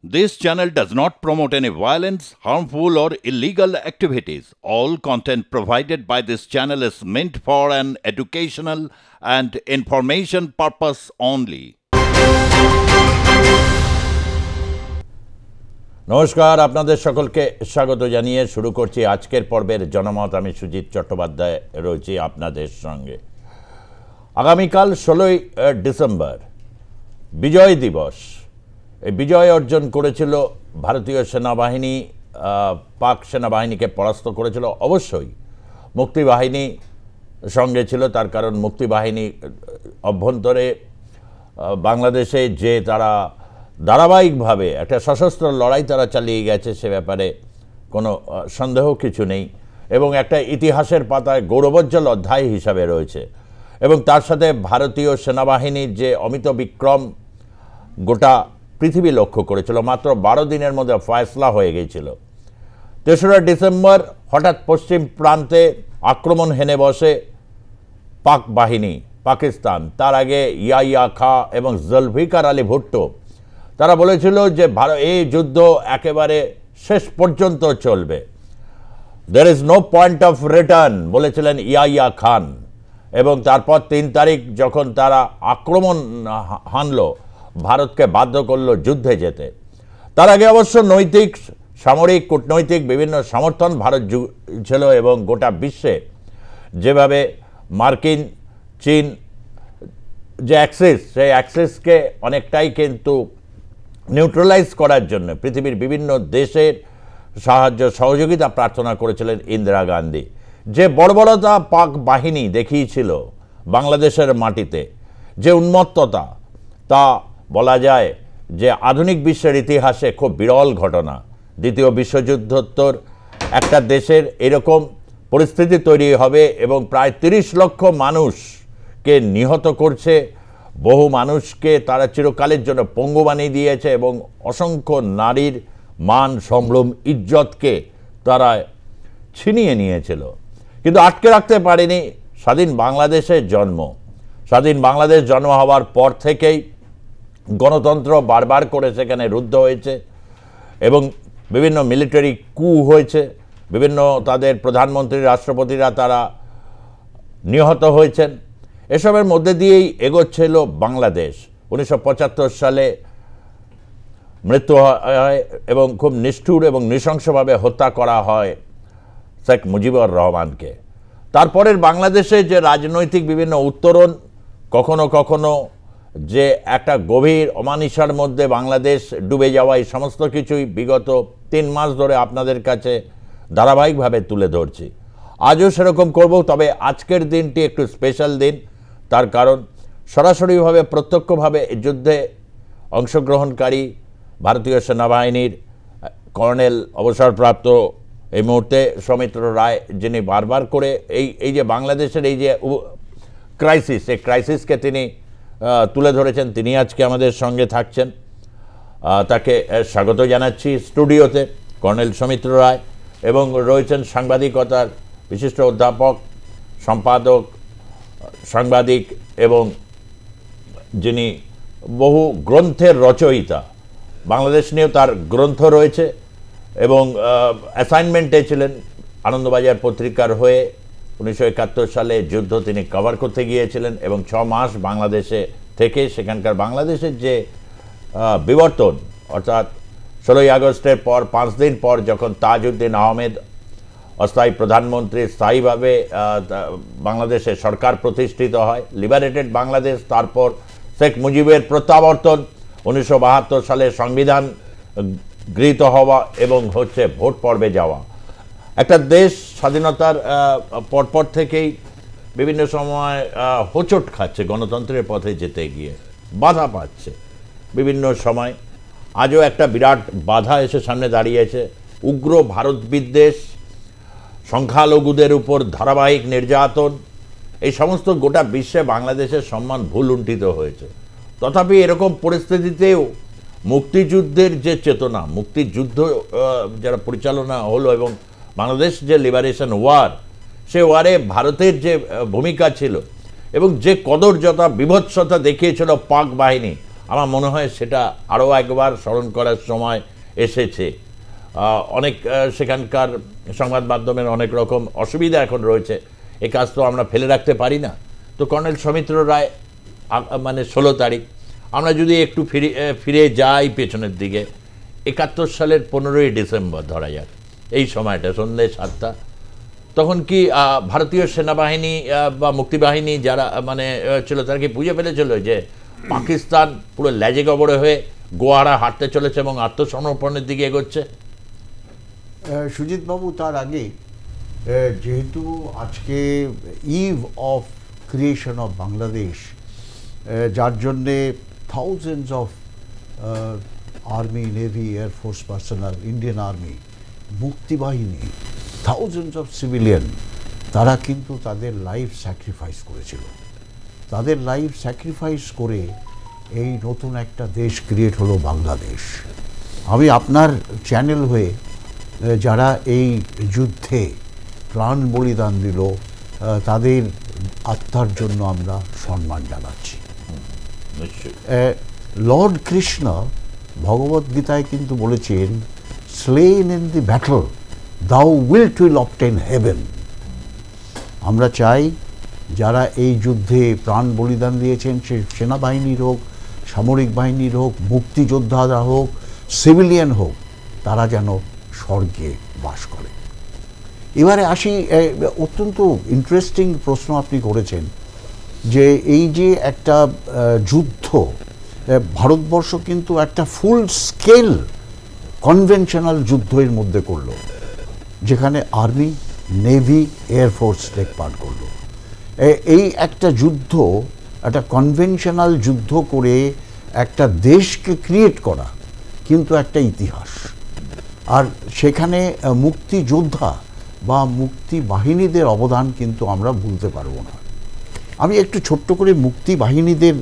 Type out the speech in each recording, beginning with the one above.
This channel does not promote any violence, harmful, or illegal activities. All content provided by this channel is meant for an educational and information purpose only. নমস্কার, আপনাদের সকলকে স্বাগত জানিয়ে শুরু করছি আজকের পর্বের জনমত। আমি সুজিত চট্টোপাধ্যায় রয়েছি আপনাদের সঙ্গে। আগামীকাল 16ই ডিসেম্বর বিজয় দিবস। এই বিজয় অর্জন করেছিল ভারতীয় সেনাবাহিনী, পাক সেনাবাহিনীকে পরাস্ত করেছিল। অবশ্যই মুক্তিবাহিনী সঙ্গে ছিল, তার কারণ মুক্তিবাহিনী অভ্যন্তরে বাংলাদেশে যে তারা ধারাবাহিকভাবে একটা সশস্ত্র লড়াই তারা চালিয়ে গেছে, সে ব্যাপারে কোনো সন্দেহ কিছু নেই এবং একটা ইতিহাসের পাতায় গৌরবোজ্জ্বল অধ্যায় হিসাবে রয়েছে। এবং তার সাথে ভারতীয় সেনাবাহিনীর যে অমিত বিক্রম গোটা পৃথিবী লক্ষ্য করেছিল, মাত্র 12 দিনের মধ্যে ফয়সলা হয়ে গিয়েছিল। 3রা ডিসেম্বর হঠাৎ পশ্চিম প্রান্তে আক্রমণ হেনে বসে পাক বাহিনী, পাকিস্তান। তার আগে ইয়াহিয়া খাঁ এবং জুলফিকার আলী ভুট্টো তারা বলেছিল যে এই যুদ্ধ একেবারে শেষ পর্যন্ত চলবে, there is no point of return বলেছিলেন ইয়াহিয়া খান। এবং তারপর 3 তারিখ যখন তারা আক্রমণ হানল, ভারতকে বাধ্য করলো যুদ্ধে যেতে। তার আগে অবশ্য নৈতিক, সামরিক, কূটনৈতিক বিভিন্ন সমর্থন ভারত ছিল এবং গোটা বিশ্বে যেভাবে মার্কিন, চীন যে অ্যাক্সিস, সেই অ্যাক্সিসকে অনেকটাই কিন্তু নিউট্রালাইজ করার জন্য পৃথিবীর বিভিন্ন দেশের সাহায্য সহযোগিতা প্রার্থনা করেছিলেন ইন্দিরা গান্ধী। যে বর্বরতা পাক বাহিনী দেখিয়েছিল বাংলাদেশের মাটিতে, যে উন্মত্ততা, তা বলা যায় যে আধুনিক বিশ্বের ইতিহাসে খুব বিরল ঘটনা। দ্বিতীয় বিশ্বযুদ্ধোত্তর একটা দেশের এরকম পরিস্থিতি তৈরি হবে এবং প্রায় 30 লক্ষ মানুষকে নিহত করছে, বহু মানুষকে তারা চিরকালের জন্য পঙ্গু বানিয়ে দিয়েছে এবং অসংখ্য নারীর মান, সম্ভ্রম, ইজ্জতকে তারা ছিনিয়ে নিয়েছিল। কিন্তু আটকে রাখতে পারেনি স্বাধীন বাংলাদেশের জন্ম। স্বাধীন বাংলাদেশ জন্ম হওয়ার পর থেকেই গণতন্ত্র বারবার করে সেখানে রুদ্ধ হয়েছে এবং বিভিন্ন মিলিটারি কু হয়েছে, বিভিন্ন তাদের প্রধানমন্ত্রী, রাষ্ট্রপতিরা তারা নিহত হয়েছেন। এসবের মধ্যে দিয়েই এগোচ্ছিল বাংলাদেশ। 1975 সালে মৃত্যু হয় এবং খুব নিষ্ঠুর এবং নৃশংসভাবে হত্যা করা হয় শেখ মুজিবুর রহমানকে। তারপরের বাংলাদেশে যে রাজনৈতিক বিভিন্ন উত্তরণ, কখনো কখনো যে একটা গভীর অমানিসার মধ্যে বাংলাদেশ ডুবে যাওয়া, এই সমস্ত কিছুই বিগত 3 মাস ধরে আপনাদের কাছে ধারাবাহিকভাবে তুলে ধরছি। আজও সেরকম করব, তবে আজকের দিনটি একটু স্পেশাল দিন। তার কারণ সরাসরিভাবে, প্রত্যক্ষভাবে যুদ্ধে অংশগ্রহণকারী ভারতীয় সেনাবাহিনীর কর্নেল, অবসরপ্রাপ্ত এই মুহূর্তে সৌমিত্র রায়, যিনি বারবার করে এই যে বাংলাদেশের এই যে ক্রাইসিস, এই ক্রাইসিসকে তিনি তুলে ধরেছেন, তিনি আজকে আমাদের সঙ্গে থাকছেন। তাকে স্বাগত জানাচ্ছি স্টুডিওতে, কর্নেল সৌমিত্র রায়। এবং রয়েছেন সাংবাদিকতার বিশিষ্ট অধ্যাপক, সম্পাদক, সাংবাদিক এবং যিনি বহু গ্রন্থের রচয়িতা। বাংলাদেশ নিয়েও তার গ্রন্থ রয়েছে এবং অ্যাসাইনমেন্টে ছিলেন আনন্দবাজার পত্রিকার হয়ে। 1971 সালে যুদ্ধ তিনি কভার করতে গিয়েছিলেন এবং 6 মাস বাংলাদেশে থেকে সেখানকার বাংলাদেশের যে বিবর্তন, অর্থাৎ 16ই আগস্টের পর 5 দিন পর যখন তাজউদ্দিন আহমেদ অস্থায়ী প্রধানমন্ত্রী, স্থায়ীভাবে বাংলাদেশে সরকার প্রতিষ্ঠিত হয়, লিবারেটেড বাংলাদেশ। তারপর শেখ মুজিবের প্রত্যাবর্তন, 1972 সালে সংবিধান গৃহীত হওয়া এবং হচ্ছে ভোট পর্বে যাওয়া। একটা দেশ স্বাধীনতার পরপর থেকেই বিভিন্ন সময় হোঁচট খাচ্ছে গণতন্ত্রের পথে যেতে গিয়ে, বাধা পাচ্ছে বিভিন্ন সময়। আজও একটা বিরাট বাধা এসে সামনে দাঁড়িয়েছে, উগ্র ভারত বিদ্বেষ, সংখ্যালঘুদের উপর ধারাবাহিক নির্যাতন। এই সমস্ত গোটা বিশ্বে বাংলাদেশের সম্মান ভুলুণ্ঠিত হয়েছে। তথাপি এরকম পরিস্থিতিতেও মুক্তিযুদ্ধের যে চেতনা, মুক্তিযুদ্ধ যারা পরিচালনা হলো এবং বাংলাদেশ যে লিবারেশন ওয়ার, সে ওয়ারে ভারতের যে ভূমিকা ছিল এবং যে কদর্যতা, বিভৎসতা দেখিয়েছিল পাক বাহিনী, আমার মনে হয় সেটা আরও একবার স্মরণ করার সময় এসেছে। অনেক সেখানকার সংবাদ মাধ্যমের অনেক রকম অসুবিধা এখন রয়েছে, এ কাজ তো আমরা ফেলে রাখতে পারি না। তো কর্নেল সৌমিত্র রায় মানে 16 তারিখ, আমরা যদি একটু ফিরে যাই পেছনের দিকে, 71 সালের 15ই ডিসেম্বর ধরা যাক, এই সময়টা সন্ধ্যে 7টা, তখন কি ভারতীয় সেনাবাহিনী বা মুক্তিবাহিনী যারা মানে ছিল তারা কি বুঝে ফেলেছিল যে পাকিস্তান পুরো লেজে গবরে হয়ে গোয়ারা হাঁটতে চলেছে এবং আত্মসমর্পণের দিকে এগোচ্ছে? সুজিত বাবু, তার আগে যেহেতু আজকে eve of creation of Bangladesh, যার জন্যে thousands of army, navy, air force personnel, Indian army, Muktibahini, thousands of civilian, তারা কিন্তু তাদের লাইফ স্যাক্রিফাইস করেছিল। তাদের লাইফ স্যাক্রিফাইস করে এই নতুন একটা দেশ ক্রিয়েট হলো বাংলাদেশ। আমি আপনার চ্যানেল হয়ে যারা এই যুদ্ধে প্রাণ বলিদান দিল তাদের আত্মার জন্য আমরা সম্মান জানাচ্ছি। লর্ড কৃষ্ণ ভগবদ্গীতায় কিন্তু বলেছেন, slain in the battle thou wilt will obtain heaven। আমরা চাই যারা এই যুদ্ধে প্রাণ বলিদান দিয়েছেন, সে সেনাবাহিনীর হোক, সামরিক বাহিনীর হোক, মুক্তিযোদ্ধারা হোক, সিভিলিয়ান হোক, তারা যেন স্বর্গে বাস করে। এবারে আসি, অত্যন্ত ইন্টারেস্টিং প্রশ্ন আপনি করেছেন যে এই যে একটা যুদ্ধ, ভারতবর্ষ কিন্তু একটা ফুল স্কেল কনভেনশনাল যুদ্ধের মধ্যে করলো, যেখানে army, navy, air force take part করলো। এই একটা যুদ্ধ, একটা কনভেনশনাল যুদ্ধ করে একটা দেশকে ক্রিয়েট করা কিন্তু একটা ইতিহাস। আর সেখানে মুক্তিযোদ্ধা বা মুক্তি বাহিনীদের অবদান কিন্তু আমরা ভুলতে পারবো না। আমি একটু ছোট্ট করে মুক্তি বাহিনীদের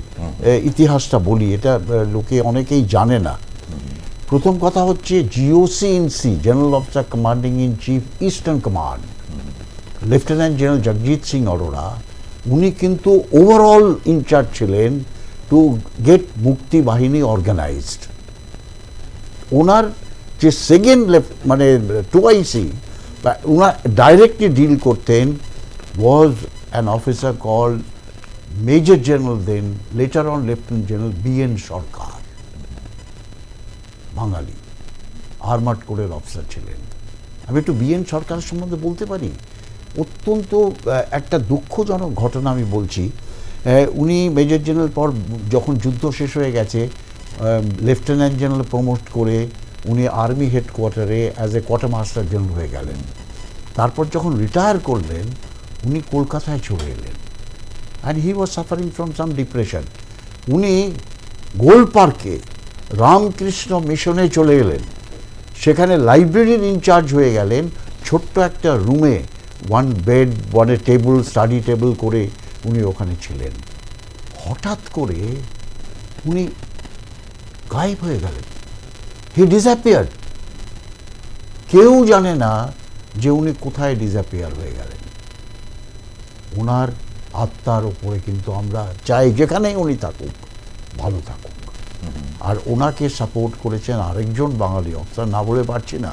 ইতিহাসটা বলি, এটা লোকে অনেকেই জানে না। প্রথম কথা হচ্ছে GOC in C, general officer commanding in chief eastern command, lieutenant general Jagjit Singh Aurora, উনি কিন্তু ওভারঅল ইনচার্জ ছিলেন to get Mukti Bahini organised. ওনার যে সেকেন্ড মানে 2IC ওনার ডাইরেক্টলি ডিল করতেন was an officer called major general, then later on lieutenant general BN Sarkar, Bengali armoured কোরের officer ছিলেন। আমি একটু BN সরকারের সম্বন্ধে বলতে পারি। অত্যন্ত একটা দুঃখজনক ঘটনা আমি বলছি। উনি মেজর জেনারেল পর যখন যুদ্ধ শেষ হয়ে গেছে, লেফটেন্যান্ট জেনারেল প্রমোট করে উনি আর্মি হেডকোয়ার্টারে as a quartermaster general হয়ে গেলেন। তারপর যখন রিটায়ার করলেন, উনি কলকাতায় চলে এলেন, and he was suffering from some depression. উনি গোল পার্কে রামকৃষ্ণ মিশনে চলে এলেন, সেখানে লাইব্রেরির ইনচার্জ হয়ে গেলেন। ছোট্ট একটা রুমে 1 বেড 1 টেবিল, স্টাডি টেবিল করে উনি ওখানে ছিলেন। হঠাৎ করে উনি গায়েব হয়ে গেলেন, হি ডিসঅ্যাপিয়ার্ড। কেউ জানে না যে উনি কোথায় ডিসঅ্যাপিয়ার হয়ে গেলেন। ওনার আত্মার ওপরে কিন্তু আমরা চাই যেখানেই উনি থাকুক ভালো থাকুক। আর ওনাকে সাপোর্ট করেছেন আরেকজন বাঙালি অফিসার, না বলে পারছি না,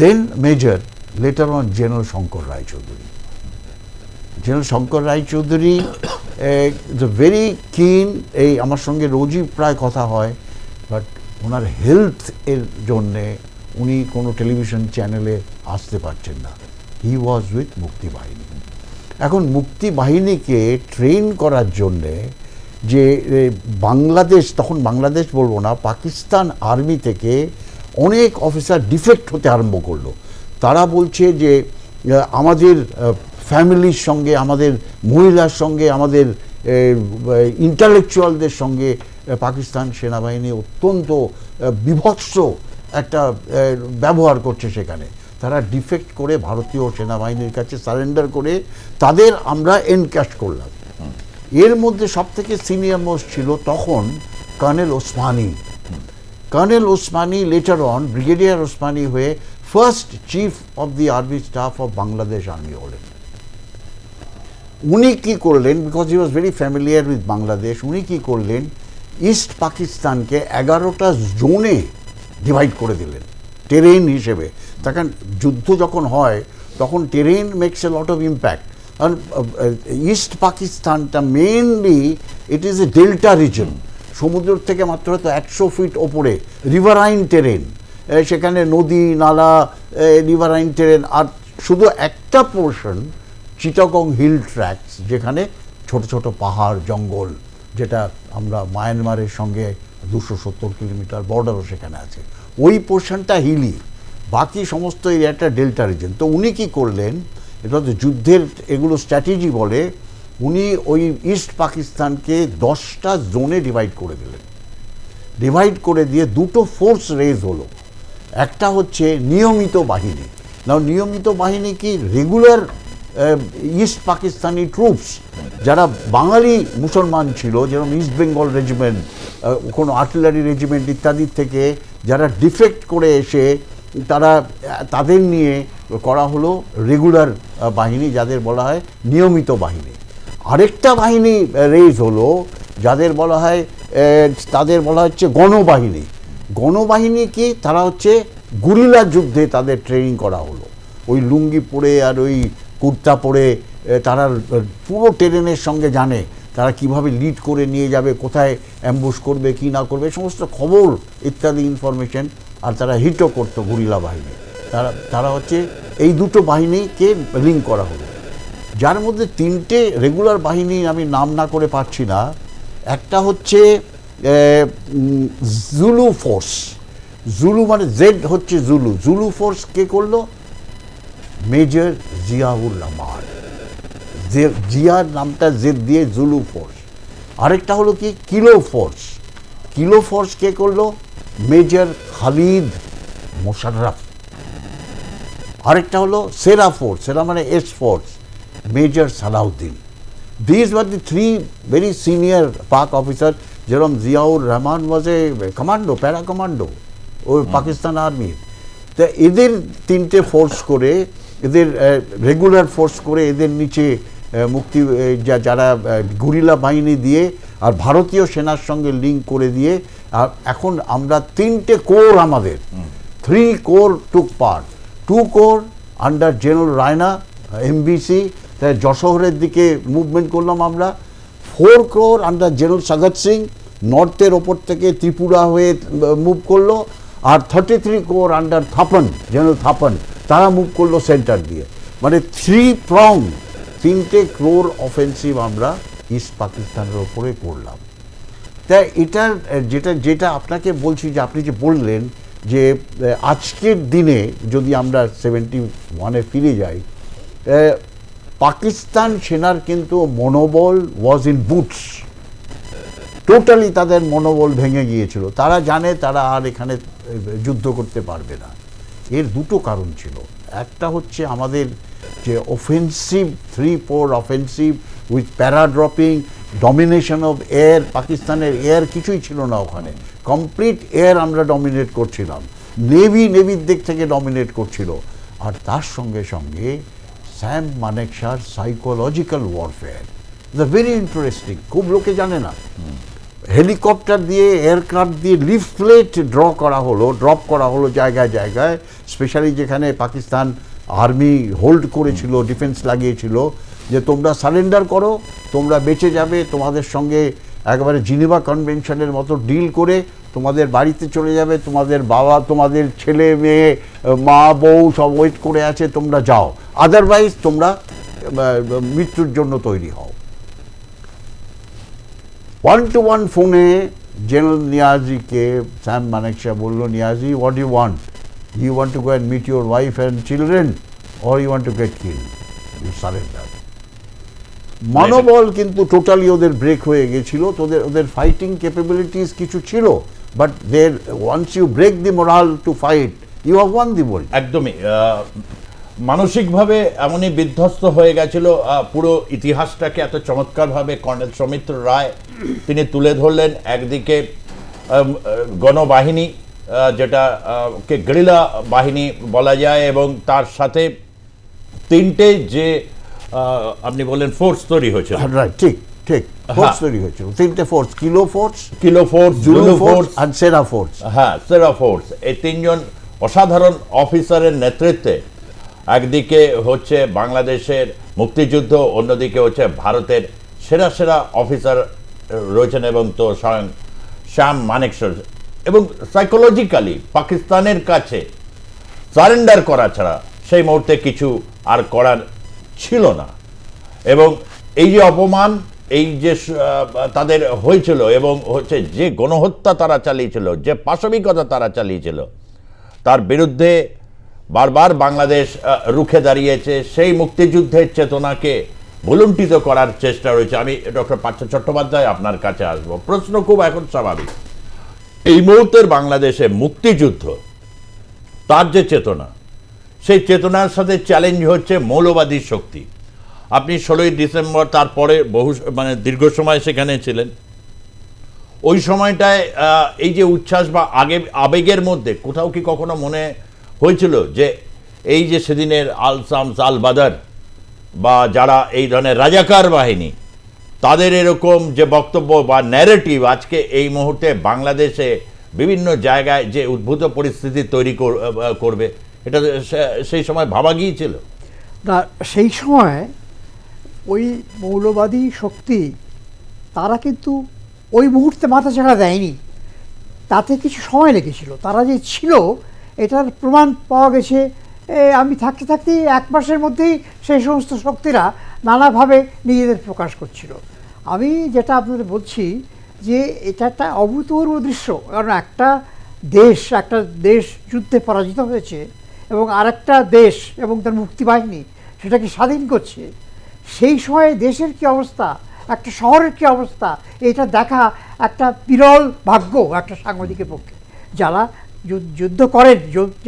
then major, later on general Shankar Roychowdhury. General Shankar Roychowdhury very keen, এই আমার সঙ্গে রোজই প্রায় কথা হয়, বাট ওনার হেলথ এর জন্যে উনি কোনো টেলিভিশন চ্যানেলে আসতে পারছেন না। হি ওয়াজ উইথ মুক্তি বাহিনী। এখন মুক্তি বাহিনীকে ট্রেন করার জন্যে যে বাংলাদেশ, তখন বাংলাদেশ বলবো না, পাকিস্তান আর্মি থেকে অনেক অফিসার ডিফেক্ট হতে আরম্ভ করলো। তারা বলছে যে আমাদের ফ্যামিলির সঙ্গে, আমাদের মহিলার সঙ্গে, আমাদের ইন্টালেকচুয়ালদের সঙ্গে পাকিস্তান সেনাবাহিনী অত্যন্ত বিভৎস একটা ব্যবহার করছে। সেখানে তারা ডিফেক্ট করে ভারতীয় সেনাবাহিনীর কাছে সারেন্ডার করে তাদের আমরা এনক্যাশ করলাম। এর মধ্যে সবথেকে সিনিয়র মোস্ট ছিল তখন colonel Osmani. Colonel Osmani later on brigadier Osmani হয়ে first chief of the army staff of Bangladesh army হলেন। উনি কি করলেন, because he was very familiar with Bangladesh, উনি কি করলেন, ইস্ট পাকিস্তানকে 11টা জোনে ডিভাইড করে দিলেন টেরেন হিসেবে। তখন যুদ্ধ যখন হয় তখন terrain makes a lot of impact. কারণ ইস্ট পাকিস্তানটা mainly it is a delta region, সমুদ্র থেকে মাত্র হয়তো 100 ফিট ওপরে, রিভারাইন টেরেন, সেখানে নদী নালা, রিভারাইন টেরেন। আর শুধু একটা পোর্শন চিটাগং হিল ট্র্যাক্টস, যেখানে ছোট ছোট পাহাড় জঙ্গল, যেটা আমরা মায়ানমারের সঙ্গে 270 কিলোমিটার বর্ডারও সেখানে আছে, ওই পোর্শনটা হিলি, বাকি সমস্ত এরিয়াটা ডেল্টা রিজন। তো উনি কী করলেন, এটা তো যুদ্ধের এগুলো স্ট্র্যাটেজি বলে, উনি ওই ইস্ট পাকিস্তানকে 10টা জোনে ডিভাইড করে দিলেন। ডিভাইড করে দিয়ে দুটো ফোর্স রেজ হলো। একটা হচ্ছে নিয়মিত বাহিনী। নাও নিয়মিত বাহিনী কি, রেগুলার ইস্ট পাকিস্তানি ট্রুপস যারা বাঙালি মুসলমান ছিল, যেরকম ইস্ট বেঙ্গল রেজিমেন্ট, কোনো আর্টিলারি রেজিমেন্ট ইত্যাদির থেকে যারা ডিফেক্ট করে এসে তারা, তাদের নিয়ে করা হলো রেগুলার বাহিনী, যাদের বলা হয় নিয়মিত বাহিনী। আরেকটা বাহিনী রেজ হলো যাদের বলা হয়, তাদের বলা হচ্ছে গণবাহিনী। গণবাহিনী কি, তারা হচ্ছে গুরিলা যুদ্ধে তাদের ট্রেনিং করা হলো, ওই লুঙ্গি পরে আর ওই কুর্তা পরে তারা পুরো টেরেনের সঙ্গে জানে তারা কিভাবে লিড করে নিয়ে যাবে, কোথায় অ্যাম্বুশ করবে কি না করবে, সমস্ত খবর ইত্যাদি ইনফরমেশন। আর তারা হিটও করতো গুরিলা বাহিনী। তারা হচ্ছে এই দুটো বাহিনীকে লিঙ্ক করা হলো, যার মধ্যে 3টে রেগুলার বাহিনী আমি নাম না করে পারছি না। একটা হচ্ছে জুলু ফোর্স, জুলু মানে জেড হচ্ছে জুলু, জুলু ফোর্স কে করলো, মেজর জিয়াউর রহমান, জিয়ার নামটা জেড দিয়ে জুলু ফোর্স। আরেকটা হলো কি কিলো ফোর্স, কিলো ফোর্স কে করলো, মেজর খালিদ মোশাররফ। আরেকটা হলো সেরা ফোর্স, সেরা মানে S force, major Salauddin. These were the 3 very senior Pak officer. যেরকম Ziaur Rahman was a commando, para commando ও পাকিস্তান আর্মির। তা এদের 3টে ফোর্স করে, এদের রেগুলার ফোর্স করে, এদের নিচে মুক্তি যারা গুরিলা বাহিনী দিয়ে আর ভারতীয় সেনার সঙ্গে লিঙ্ক করে দিয়ে, আর এখন আমরা 3টে কোর, আমাদের 3 কোর টুক part. 2 core under general Raina MBC, তাই যশোহরের দিকে মুভমেন্ট করলাম আমরা। 4 কোর আন্ডার জেনারেল সগৎ সিং, নর্থের ওপর থেকে ত্রিপুরা হয়ে মুভ করলো। আর 33 core under Thapan, general Thapan, তারা মুভ করলো সেন্টার দিয়ে। মানে 3 প্রং, 3টে কোর অফেন্সিভ আমরা ইস্ট পাকিস্তানের ওপরে করলাম। তাই এটার যেটা আপনাকে বলছি, যে আপনি যে বললেন যে আজকের দিনে যদি আমরা 71-এ ফিরে যাই, পাকিস্তান সেনার কিন্তু মনোবল ওয়াজ ইন বুটস, টোটালি তাদের মনোবল ভেঙে গিয়েছিল। তারা জানে তারা আর এখানে যুদ্ধ করতে পারবে না। এর দুটো কারণ ছিল। একটা হচ্ছে আমাদের যে offensive 3-4 offensive with paradropping, domination of air, পাকিস্তানের এয়ার কিছুই ছিল না ওখানে, কমপ্লিট এয়ার আমরা ডমিনেট করছিলাম, নেভির দিক থেকে ডমিনেট করছিল। আর তার সঙ্গে সঙ্গে স্যাম মানেকশার psychological warfare, the very interesting, খুব লোকে জানে না। হেলিকপ্টার দিয়ে, এয়ারক্রাফট দিয়ে লিফলেট ড্রপ করা হলো জায়গায় জায়গায়, স্পেশালি যেখানে পাকিস্তান আর্মি হোল্ড করেছিল, ডিফেন্স লাগিয়েছিল, যে তোমরা সারেন্ডার করো, তোমরা বেঁচে যাবে, তোমাদের সঙ্গে একেবারে জিনেভা কনভেনশনের মতো ডিল করে তোমাদের বাড়িতে চলে যাবে, তোমাদের বাবা, তোমাদের ছেলে মেয়ে, মা বউ সব ওয়েট করে আছে, তোমরা যাও, আদারওয়াইজ তোমরা মৃত্যুর জন্য তৈরি হও। 1-to-1 ফোনে জেনারেল নিয়াজিকে স্যাম মানেকশা বলল, Niazi, what you want? You want to go and meet your wife and children, or you want to get killed? You surrender. মনোবল কিন্তু টোটালি ওদের ব্রেক হয়ে গেছিল। ওদের ফাইটিং ক্যাপাবিলিটিস কিছু ছিল, but there once you break the morale to fight, you have won the world. একদমই মানসিকভাবে এমনই বিধ্বস্ত হয়ে গেছিল। পুরো ইতিহাসটাকে এত চমৎকারভাবে কর্নেল সৌমিত্র রায় তিনি তুলে ধরলেন। একদিকে গণবাহিনী, যেটাকে গেরিলা বাহিনী বলা যায়, এবং তার সাথে 3টে যে আপনি বললেন ফোর্স তৈরি হয়েছিল, রাইট, ঠিক ঠিক ফোর্স তৈরি হয়েছিল, 3টে force, kilo force, Zulu force আর সেরা ফোর্স। হ্যাঁ, সেরা ফোর্স। এই 3জন অসাধারণ অফিসারের নেতৃত্বে একদিকে হচ্ছে বাংলাদেশের মুক্তিযুদ্ধ, অন্যদিকে হচ্ছে ভারতের সেরা সেরা অফিসার রয়েছেন, এবং তো স্বয়ং শ্যাম মানেকশর। এবং সাইকোলজিক্যালি পাকিস্তানের কাছে সারেন্ডার করা ছাড়া সেই মুহূর্তে কিছু আর করার ছিল না। এবং এই যে অপমান, এই যে তাদের হয়েছিল, এবং হচ্ছে যে গণহত্যা তারা চালিয়েছিল, যে পাশবিকতা তারা চালিয়েছিল, তার বিরুদ্ধে বারবার বাংলাদেশ রুখে দাঁড়িয়েছে। সেই মুক্তিযুদ্ধের চেতনাকে ভুলুণ্ঠিত করার চেষ্টা রয়েছে। আমি ডক্টর পার্থ চট্টোপাধ্যায় আপনার কাছে আসবো। প্রশ্ন খুব এখন স্বাভাবিক, এই মুহূর্তের বাংলাদেশে মুক্তিযুদ্ধ, তার যে চেতনা, সেই চেতনার সাথে চ্যালেঞ্জ হচ্ছে মৌলবাদী শক্তি। আপনি 16ই ডিসেম্বর, তারপরে দীর্ঘ সময় সেখানে ছিলেন। ওই সময়টায় এই যে উচ্ছ্বাস বা আবেগের মধ্যে কোথাও কি কখনো মনে হয়েছিল যে এই যে সেদিনের আল শামস আল বাদর বা যারা এই ধরনের রাজাকার বাহিনী, তাদের এরকম যে বক্তব্য বা ন্যারেটিভ আজকে এই মুহূর্তে বাংলাদেশে বিভিন্ন জায়গায় যে উদ্ভূত পরিস্থিতি তৈরি করবে, এটা সেই সময় ভাবা গিয়েছিল না? সেই সময় ওই মৌলবাদী শক্তি তারা কিন্তু ওই মুহূর্তে মাথাচাড়া দেয়নি, তাতে কিছু সময় লেগেছিল। তারা যে ছিল এটার প্রমাণ পাওয়া গেছে। আমি থাকতে থাকতেই 1 মাসের মধ্যেই সেই সমস্ত শক্তিরা নানাভাবে নিজেদের প্রকাশ করছিল। আমি যেটা আপনাদের বলছি যে এটা একটা অভূতপূর্ব দৃশ্য, কারণ একটা দেশ যুদ্ধে পরাজিত হয়েছে এবং আরেকটা দেশ এবং তার মুক্তিবাহিনী সেটাকে স্বাধীন করছে। সেই সময়ে দেশের কি অবস্থা, একটা শহরের কি অবস্থা, এটা দেখা একটা বিরল ভাগ্য একটা সাংবাদিকের পক্ষে। যারা যুদ্ধ করেন,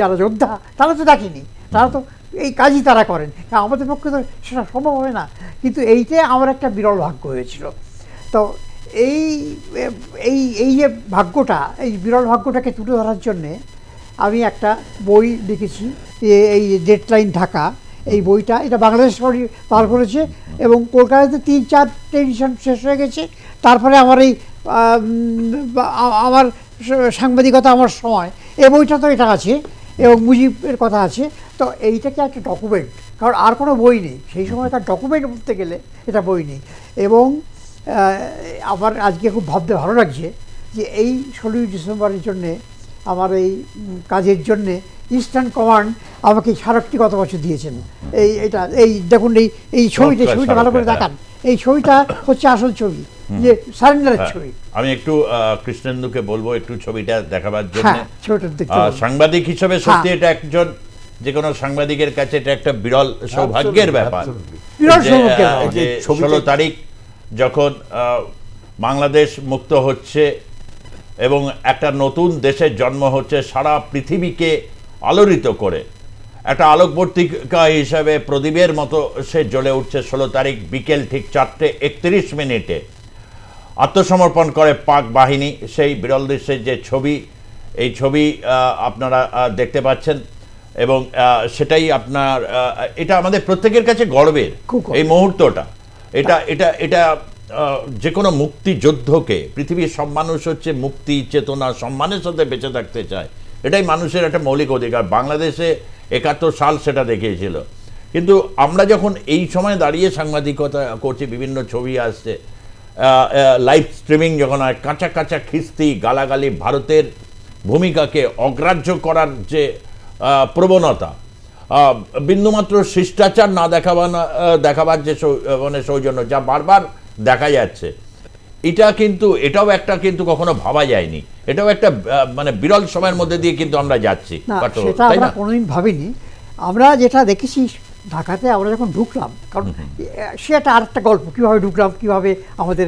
যারা যোদ্ধা, তারা তো দেখেনি, তারা তো এই কাজই তারা করেন। আমাদের পক্ষে তো সেটা সম্ভব হয় না, কিন্তু এইটাই আমার একটা বিরল ভাগ্য হয়েছিল। তো এই যে ভাগ্যটা, এই বিরল ভাগ্যটাকে তুলে ধরার জন্যে আমি একটা বই লিখেছি, এই ডেডলাইন ঢাকা। এই বইটা এটা বাংলাদেশ পার করেছে এবং কলকাতাতে 3-4টে এডিশন শেষ হয়ে গেছে। তারপরে আমার আমার সাংবাদিকতা আমার সময়, এই বইটা তো এটা আছে এবং মুজিবের কথা আছে। তো এইটাকে একটা ডকুমেন্ট, কারণ আর কোনো বই নেই সেই সময়কার ডকুমেন্ট বলতে গেলে, এটা বই নেই। এবং আমার আজকে খুব ভাবতে ভালো লাগছে যে এই 16ই ডিসেম্বরের জন্যে, আমার এই কাজের জন্যে ইস্টার্ন কমান্ড আমাকে স্মারকটি গত বছর দিয়েছেন। এই দেখুন, এই ছবিটা ভালো করে দেখান। এই ছবিটা হচ্ছে আসল ছবি, যে সারেন্ডারের ছবি। আমি একটু কৃষ্ণেন্দুকে বলবো একটু ছবিটা দেখাবার জন্য। ছবিটা সাংবাদিক হিসেবে সত্যি এটা একজন, যে কোনো সাংবাদিকের কাছে এটা একটা বিরল সৌভাগ্যের ব্যাপার। 16 তারিখ যখন বাংলাদেশ মুক্ত হচ্ছে এবং একটা নতুন দেশের জন্ম হচ্ছে, সারা পৃথিবীকে আলোড়িত করে একটা আলোকবর্তিকা হিসাবে প্রদীপের মতো সে জ্বলে উঠছে। 16 তারিখ বিকেল ঠিক 4:31 আত্মসমর্পণ করে পাক বাহিনী। সেই বিরল দৃশ্যের যে ছবি, এই ছবি আপনারা দেখতে পাচ্ছেন, এবং সেটাই আপনার, এটা আমাদের প্রত্যেকের কাছে গর্বের এই মুহূর্তটা। এটা যে কোনো মুক্তিযুদ্ধকে, পৃথিবীর সব মানুষ হচ্ছে মুক্তি চেতনা সম্মানের সাথে বেঁচে থাকতে চায়, এটাই মানুষের একটা মৌলিক অধিকার। বাংলাদেশে 71 সাল সেটা দেখিয়েছিল। কিন্তু আমরা যখন এই সময় দাঁড়িয়ে সাংবাদিকতা করছি, বিভিন্ন ছবি আসছে, লাইভ স্ট্রিমিং যখন হয়, কাঁচা কাঁচা খিস্তি গালাগালি, ভারতের ভূমিকাকে অগ্রাহ্য করার যে প্রবণতা, বিন্দুমাত্র শিষ্টাচার না দেখাবার যে সৌজন্য যা বারবার দেখা যাচ্ছে, এটাও একটা কিন্তু কখনো ভাবা যায়নি। এটাও একটা বিরল সময়ের মধ্যে দিয়ে কিন্তু আমরা যাচ্ছি। সেটা আমরা কোনোদিন ভাবিনি। আমরা যেটা দেখেছি ঢাকাতে, আমরা যখন ঢুকলাম, কারণ সে একটা আরেকটা গল্প, কীভাবে ঢুকলাম, কীভাবে আমাদের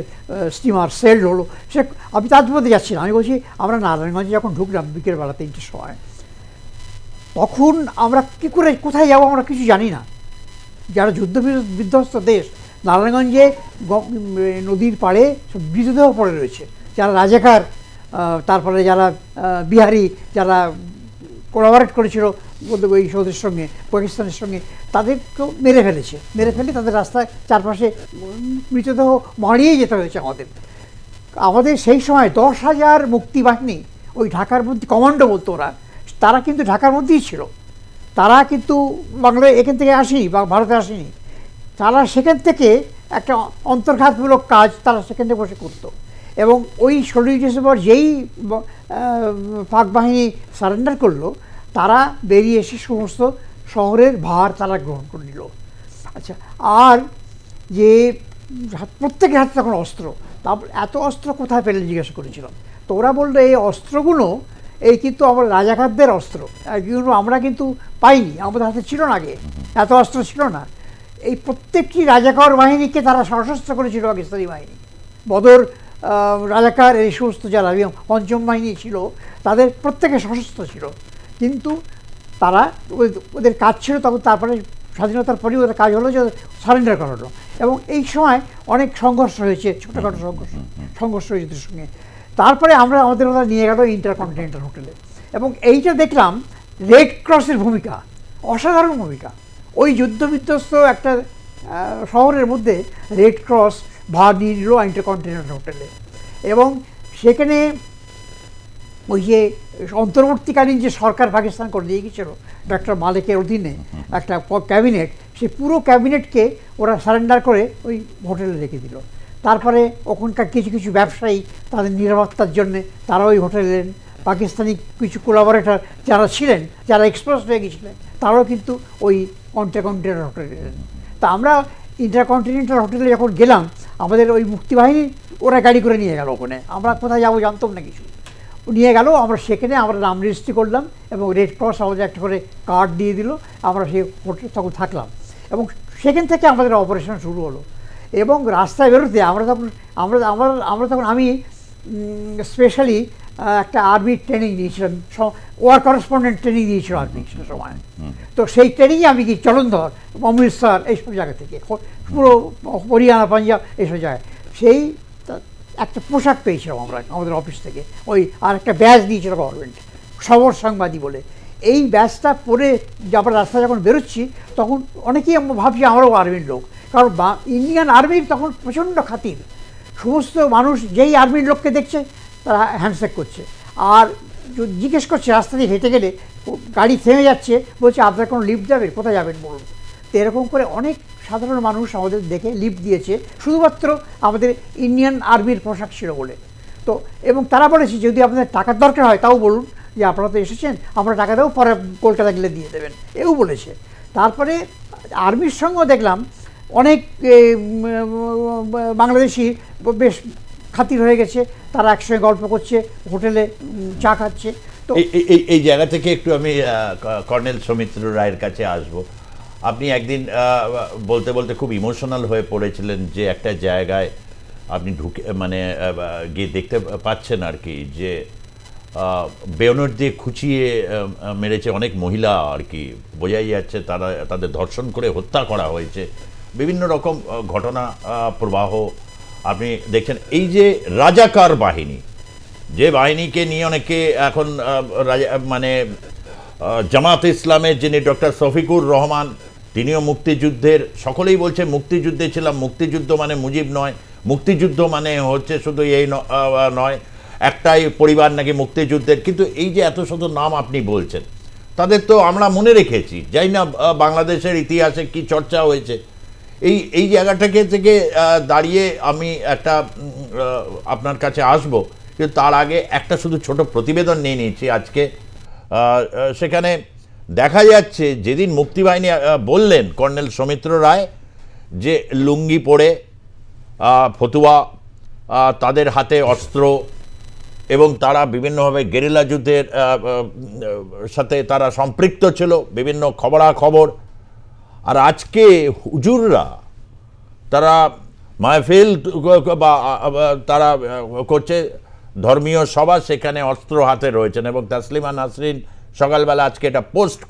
স্টিমার সেল হলো, সে আমি তার মধ্যে যাচ্ছি না। আমি বলছি আমরা নারায়ণগঞ্জে যখন ঢুকলাম বিকেলবেলা 3টের সময়, তখন আমরা কী করে কোথায় যাবো আমরা কিছু জানি না। যারা যুদ্ধ বিধ্বস্ত দেশ, নারায়ণগঞ্জে নদীর পাড়ে সব মৃতদেহ পড়ে রয়েছে, যারা রাজাকার, তারপরে যারা বিহারি, যারা কোলাবরেট করেছিল ওই সৌদের সঙ্গে, পাকিস্তানের সঙ্গে, তাদেরকেও মেরে ফেলে তাদের রাস্তায় চারপাশে মৃতদেহ মারিয়ে যেতে হয়েছে আমাদের সেই সময় 10,000 মুক্তিবাহিনী, ওই ঢাকার মধ্যে কমান্ডো বলতো ওরা, তারা কিন্তু ঢাকার মধ্যেই ছিল, তারা কিন্তু বাংলায় এখান থেকে আসেনি বা ভারতে আসেনি, তারা সেখান থেকে একটা অন্তর্ঘাতমূলক কাজ তারা সেখানে বসে করতো। এবং ওই 16ই ডিসেম্বর যেই পাক বাহিনী সারেন্ডার করলো, তারা বেরিয়ে এসে সমস্ত শহরের ভার তারা গ্রহণ করে নিল। আচ্ছা, আর যে প্রত্যেকের হাতে তখন অস্ত্র, তারপর এত অস্ত্র কোথায় পেলে জিজ্ঞাসা করেছিলাম, তো ওরা বললো এই অস্ত্রগুলো এই কিন্তু আমার রাজাকারদের অস্ত্র, এগুলো আমরা কিন্তু পাইনি, আমাদের হাতে ছিল না, আগে এত অস্ত্র ছিল না। এই প্রত্যেকটি রাজাকার বাহিনীকে তারা সশস্ত্র করেছিল, পাকিস্তানি বাহিনী, বদর, রাজাকার, এই সমস্ত যারা পঞ্চম বাহিনী ছিল তাদের প্রত্যেকে সশস্ত্র ছিল, কিন্তু তারা ওদের কাজ ছিল তখন। তারপরে স্বাধীনতার পরেই ওদের কাজ হলো যে সারেন্ডার করা হলো, এবং এই সময় অনেক সংঘর্ষ হয়েছে, ছোটোখাটো সংঘর্ষ হয়েছে ওদের সঙ্গে। তারপরে আমাদের ওরা নিয়ে গেল ইন্টারকন্টিনেন্টাল হোটেলে, এবং এইটা দেখলাম রেড ক্রসের ভূমিকা, অসাধারণ ভূমিকা। ওই যুদ্ধবিধ্বস্ত একটা শহরের মধ্যে রেড ক্রস ভাড়া নিয়ে নিল ইন্টারকন্টিনেন্টাল হোটেলে, এবং সেখানে ওই যে অন্তর্বর্তীকালীন যে সরকার পাকিস্তান করে দিয়ে গিয়েছিল ডক্টর মালিকের অধীনে একটা ক্যাবিনেট, সেই পুরো ক্যাবিনেটকে ওরা সারেন্ডার করে ওই হোটেলে রেখে দিল। তারপরে ওখানকার কিছু কিছু ব্যবসায়ী তাদের নিরাপত্তার জন্যে তারা ওই হোটেলে এলেন, পাকিস্তানি কিছু কোলাবরেটর যারা ছিলেন, যারা এক্সপোজ হয়ে গেছিলেন, তারাও কিন্তু ওই ইন্টারকন্টিনেন্টাল হোটেলে এলেন। তা আমরা ইন্টারকন্টিনেন্টাল হোটেলে যখন গেলাম, আমাদের ওই মুক্তিবাহিনী ওরা গাড়ি করে নিয়ে গেল ওখানে, আমরা কোথায় যাবো জানতাম না কিছু, নিয়ে গেল। আমরা সেখানে আমরা নাম রেজিস্ট্রি করলাম, এবং রেড ক্রস আমাদের একটা করে কার্ড দিয়ে দিল, আমরা সেই হোটেলে তখন থাকলাম, এবং সেখান থেকে আমাদের অপারেশন শুরু হলো। এবং রাস্তায় বেরোতে আমরা তখন আমি স্পেশালি একটা আর্মি ট্রেনিং দিয়েছিলাম, ওয়ার করেসপন্ডেন্ট ট্রেনিং দিয়েছিল আর্মি সে সময়। তো সেই ট্রেনিংয়ে আমি কি জলন্ধর, অমৃতসর, এইসব জায়গা থেকে, পুরো হরিয়ানা, পাঞ্জাব, এইসব জায়গায় সেই একটা পোশাক পেয়েছিলাম আমরা আমাদের অফিস থেকে, ওই আর একটা ব্যাজ দিয়েছিল গভর্নমেন্ট, খবর সাংবাদী বলে। এই ব্যাজটা পরে আমরা রাস্তায় যখন বেরোচ্ছি, তখন অনেকেই ভাবছি আমরাও আর্মির লোক, কারণ ইন্ডিয়ান আর্মির তখন প্রচণ্ড খাতির, সমস্ত মানুষ যেই আর্মির লোককে দেখছে তারা হ্যান্ডশেক করছে, আর জিজ্ঞেস করছে রাস্তা দিয়ে হেঁটে গেলে, গাড়ি থেমে যাচ্ছে, বলছে আপনার কোনো লিফট যাবে, কোথায় যাবেন বলুন। তো এরকম করে অনেক সাধারণ মানুষ আমাদের দেখে লিফট দিয়েছে, শুধুমাত্র আমাদের ইন্ডিয়ান আর্মির পোশাক ছিল বলে। তো এবং তারা বলেছে যদি আপনাদের টাকার দরকার হয় তাও বলুন, যে আপনারা তো এসেছেন, আমরা টাকা দেবো, পরে কলকাতা গেলে দিয়ে দেবেন, এও বলেছে। তারপরে আর্মির সঙ্গেও দেখলাম অনেক বাংলাদেশি বেশ খাতির হয়ে গেছে, তারা একসঙ্গে গল্প করছে, হোটেলে চা খাচ্ছে। তো এই জায়গা থেকে একটু আমি কর্নেল সৌমিত্র রায়ের কাছে আসব। আপনি একদিন বলতে বলতে খুব ইমোশনাল হয়ে পড়েছিলেন, যে একটা জায়গায় আপনি ঢুকে মানে গিয়ে দেখতে পাচ্ছেন আর কি, যে বেয়নেট দিয়ে খুঁচিয়ে মেরেছে অনেক মহিলা আর কি, বোঝাই যাচ্ছে তারা তাদের ধর্ষণ করে হত্যা করা হয়েছে, বিভিন্ন রকম ঘটনা প্রবাহ আপনি দেখছেন। এই যে রাজাকার বাহিনী, যে বাহিনীকে নিয়ে অনেকে এখন মানে জামাত ইসলামের যিনি ডক্টর শফিকুর রহমান, তিনিও মুক্তিযুদ্ধের, সকলেই বলছে মুক্তিযুদ্ধে ছিলাম, মুক্তিযুদ্ধ মানে মুজিব নয়, মুক্তিযুদ্ধ মানে হচ্ছে শুধু এই নয়, একটাই পরিবার নাকি মুক্তিযুদ্ধের। কিন্তু এই যে এত শত নাম আপনি বলছেন, তাদের তো আমরা মনে রেখেছি, যাই না বাংলাদেশের ইতিহাসে কি চর্চা হয়েছে। এই জায়গাটাকে থেকে দাঁড়িয়ে আমি একটা আপনার কাছে আসব, কিন্তু তার আগে একটা শুধু ছোট প্রতিবেদন নিয়ে নিয়েছি আজকে। সেখানে দেখা যাচ্ছে যেদিন মুক্তিবাহিনী বললেন কর্নেল সৌমিত্র রায়, যে লুঙ্গি পরে ফতুয়া, তাদের হাতে অস্ত্র, এবং তারা বিভিন্নভাবে গেরিলা যুদ্ধের সাথে তারা সম্পৃক্ত ছিল, বিভিন্ন খবরাখবর। আর আজকে হুজুররা তারা মাহফিল বা তারা করছে ধর্মীয় সভা, সেখানে অস্ত্র হাতে রয়েছেন। এবং তাসলিমা নাসরিন সকালবেলা আজকে এটা পোস্ট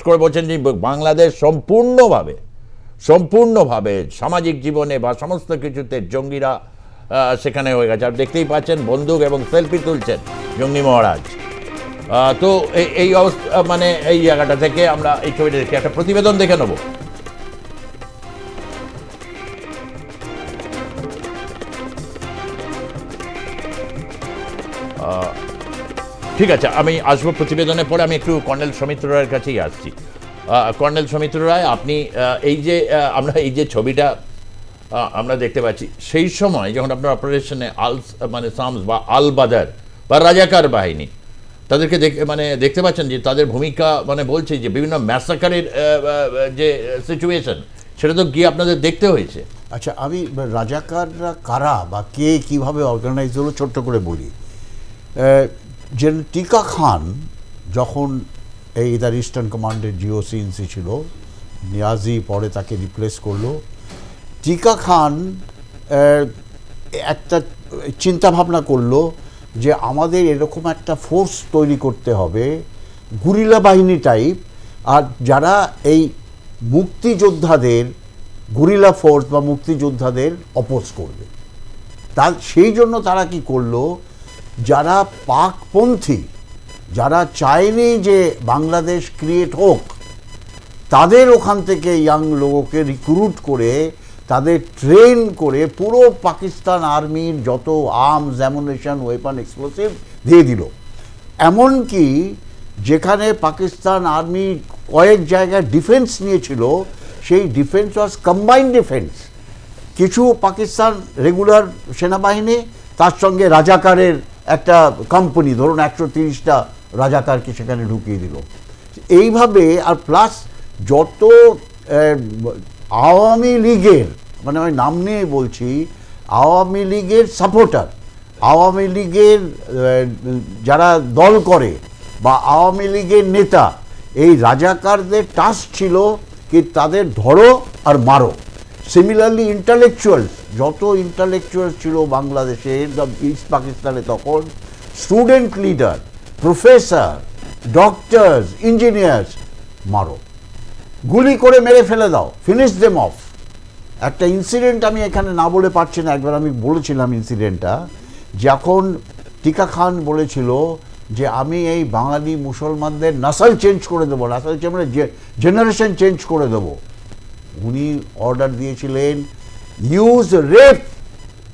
করে বলছেন যে বাংলাদেশ সম্পূর্ণভাবে সামাজিক জীবনে বা সমস্ত কিছুতে জঙ্গিরা সেখানে হয়ে গেছে। আর দেখতেই পাচ্ছেন বন্দুক এবং সেলফি তুলছেন জঙ্গি মহারাজ। তো এই অবস্থা, মানে এই জায়গাটা থেকে আমরা এই ছবিটা দেখে একটা প্রতিবেদন দেখে নেব। ঠিক আছে, আমি আসবো প্রতিবেদনের পরে। আমি একটু কর্নেল সৌমিত্র রায়ের কাছেই আসছি। কর্নেল সৌমিত্র রায়, আপনি এই যে আমরা এই যে ছবিটা আমরা দেখতে পাচ্ছি, সেই সময় যখন আপনার অপারেশনে মানে সামস বা আল বাদার বা রাজাকার বাহিনী, তাদেরকে দেখতে পাচ্ছেন যে তাদের ভূমিকা মানে বলছে যে বিভিন্ন ম্যাসাকারের যে সিচুয়েশন, সেটা তো গিয়ে আপনাদের দেখতে হয়েছে। আচ্ছা, আমি রাজাকাররা কারা বা কে কিভাবে অর্গানাইজ হলো ছোট্ট করে বলি। জেনারেল টিকা খান যখন এই ইদার ইস্টার্ন কমান্ডের জিওসিএনসি ছিল, নিয়াজি পরে তাকে রিপ্লেস করলো। টিকা খান একটা চিন্তাভাবনা করলো যে আমাদের এরকম একটা ফোর্স তৈরি করতে হবে, গুরিলা বাহিনী টাইপ, আর যারা এই মুক্তিযোদ্ধাদের গুরিলা ফোর্স বা মুক্তিযোদ্ধাদের অপোজ করবে। সেই জন্য তারা কি করলো, যারা পাকপন্থী, যারা চায়নি যে বাংলাদেশ ক্রিয়েট হোক, তাদের ওখান থেকে ইয়াং লোককে রিক্রুট করে তাদের ট্রেন করে পুরো পাকিস্তান আর্মির যত আর্মস, অ্যামুনিশন, ওয়েপন, এক্সপ্লোসিভ দিয়ে দিল। এমনকি যেখানে পাকিস্তান আর্মি কয়েক জায়গায় ডিফেন্স নিয়েছিল, সেই ডিফেন্স ওয়াজ কম্বাইন্ড ডিফেন্স। কিছু পাকিস্তান রেগুলার সেনাবাহিনী, তার সঙ্গে রাজাকারের একটা কোম্পানি, ধরুন 130টা রাজাকারকে সেখানে ঢুকিয়ে দিল। এইভাবে, আর প্লাস যত আওয়ামী লীগের, মানে আমি নাম নিয়ে বলছি, আওয়ামী লীগের সাপোর্টার, আওয়ামী লীগের যারা দল করে বা আওয়ামী লীগের নেতা, এই রাজাকারদের টাস্ক ছিল কি তাদের ধরো আর মারো। সিমিলারলি ইন্টালেকচুয়ালস, যত ইন্টালেকচুয়াল ছিল বাংলাদেশে, ইস্ট পাকিস্তানে তখন, student leader, professor, doctors, engineers, মারো, গুলি করে মেরে ফেলে দাও, ফিনিশ দেম অফ। একটা ইনসিডেন্ট আমি এখানে না বলে পারছি না, একবার আমি বলেছিলাম ইনসিডেন্টটা, যখন টিকা খান বলেছিল যে আমি এই বাঙালি মুসলমানদের নাসল চেঞ্জ করে দেবো, নাসল চেঞ্জ মানে জেনারেশন চেঞ্জ করে দেবো, উনি অর্ডার দিয়েছিলেন use rape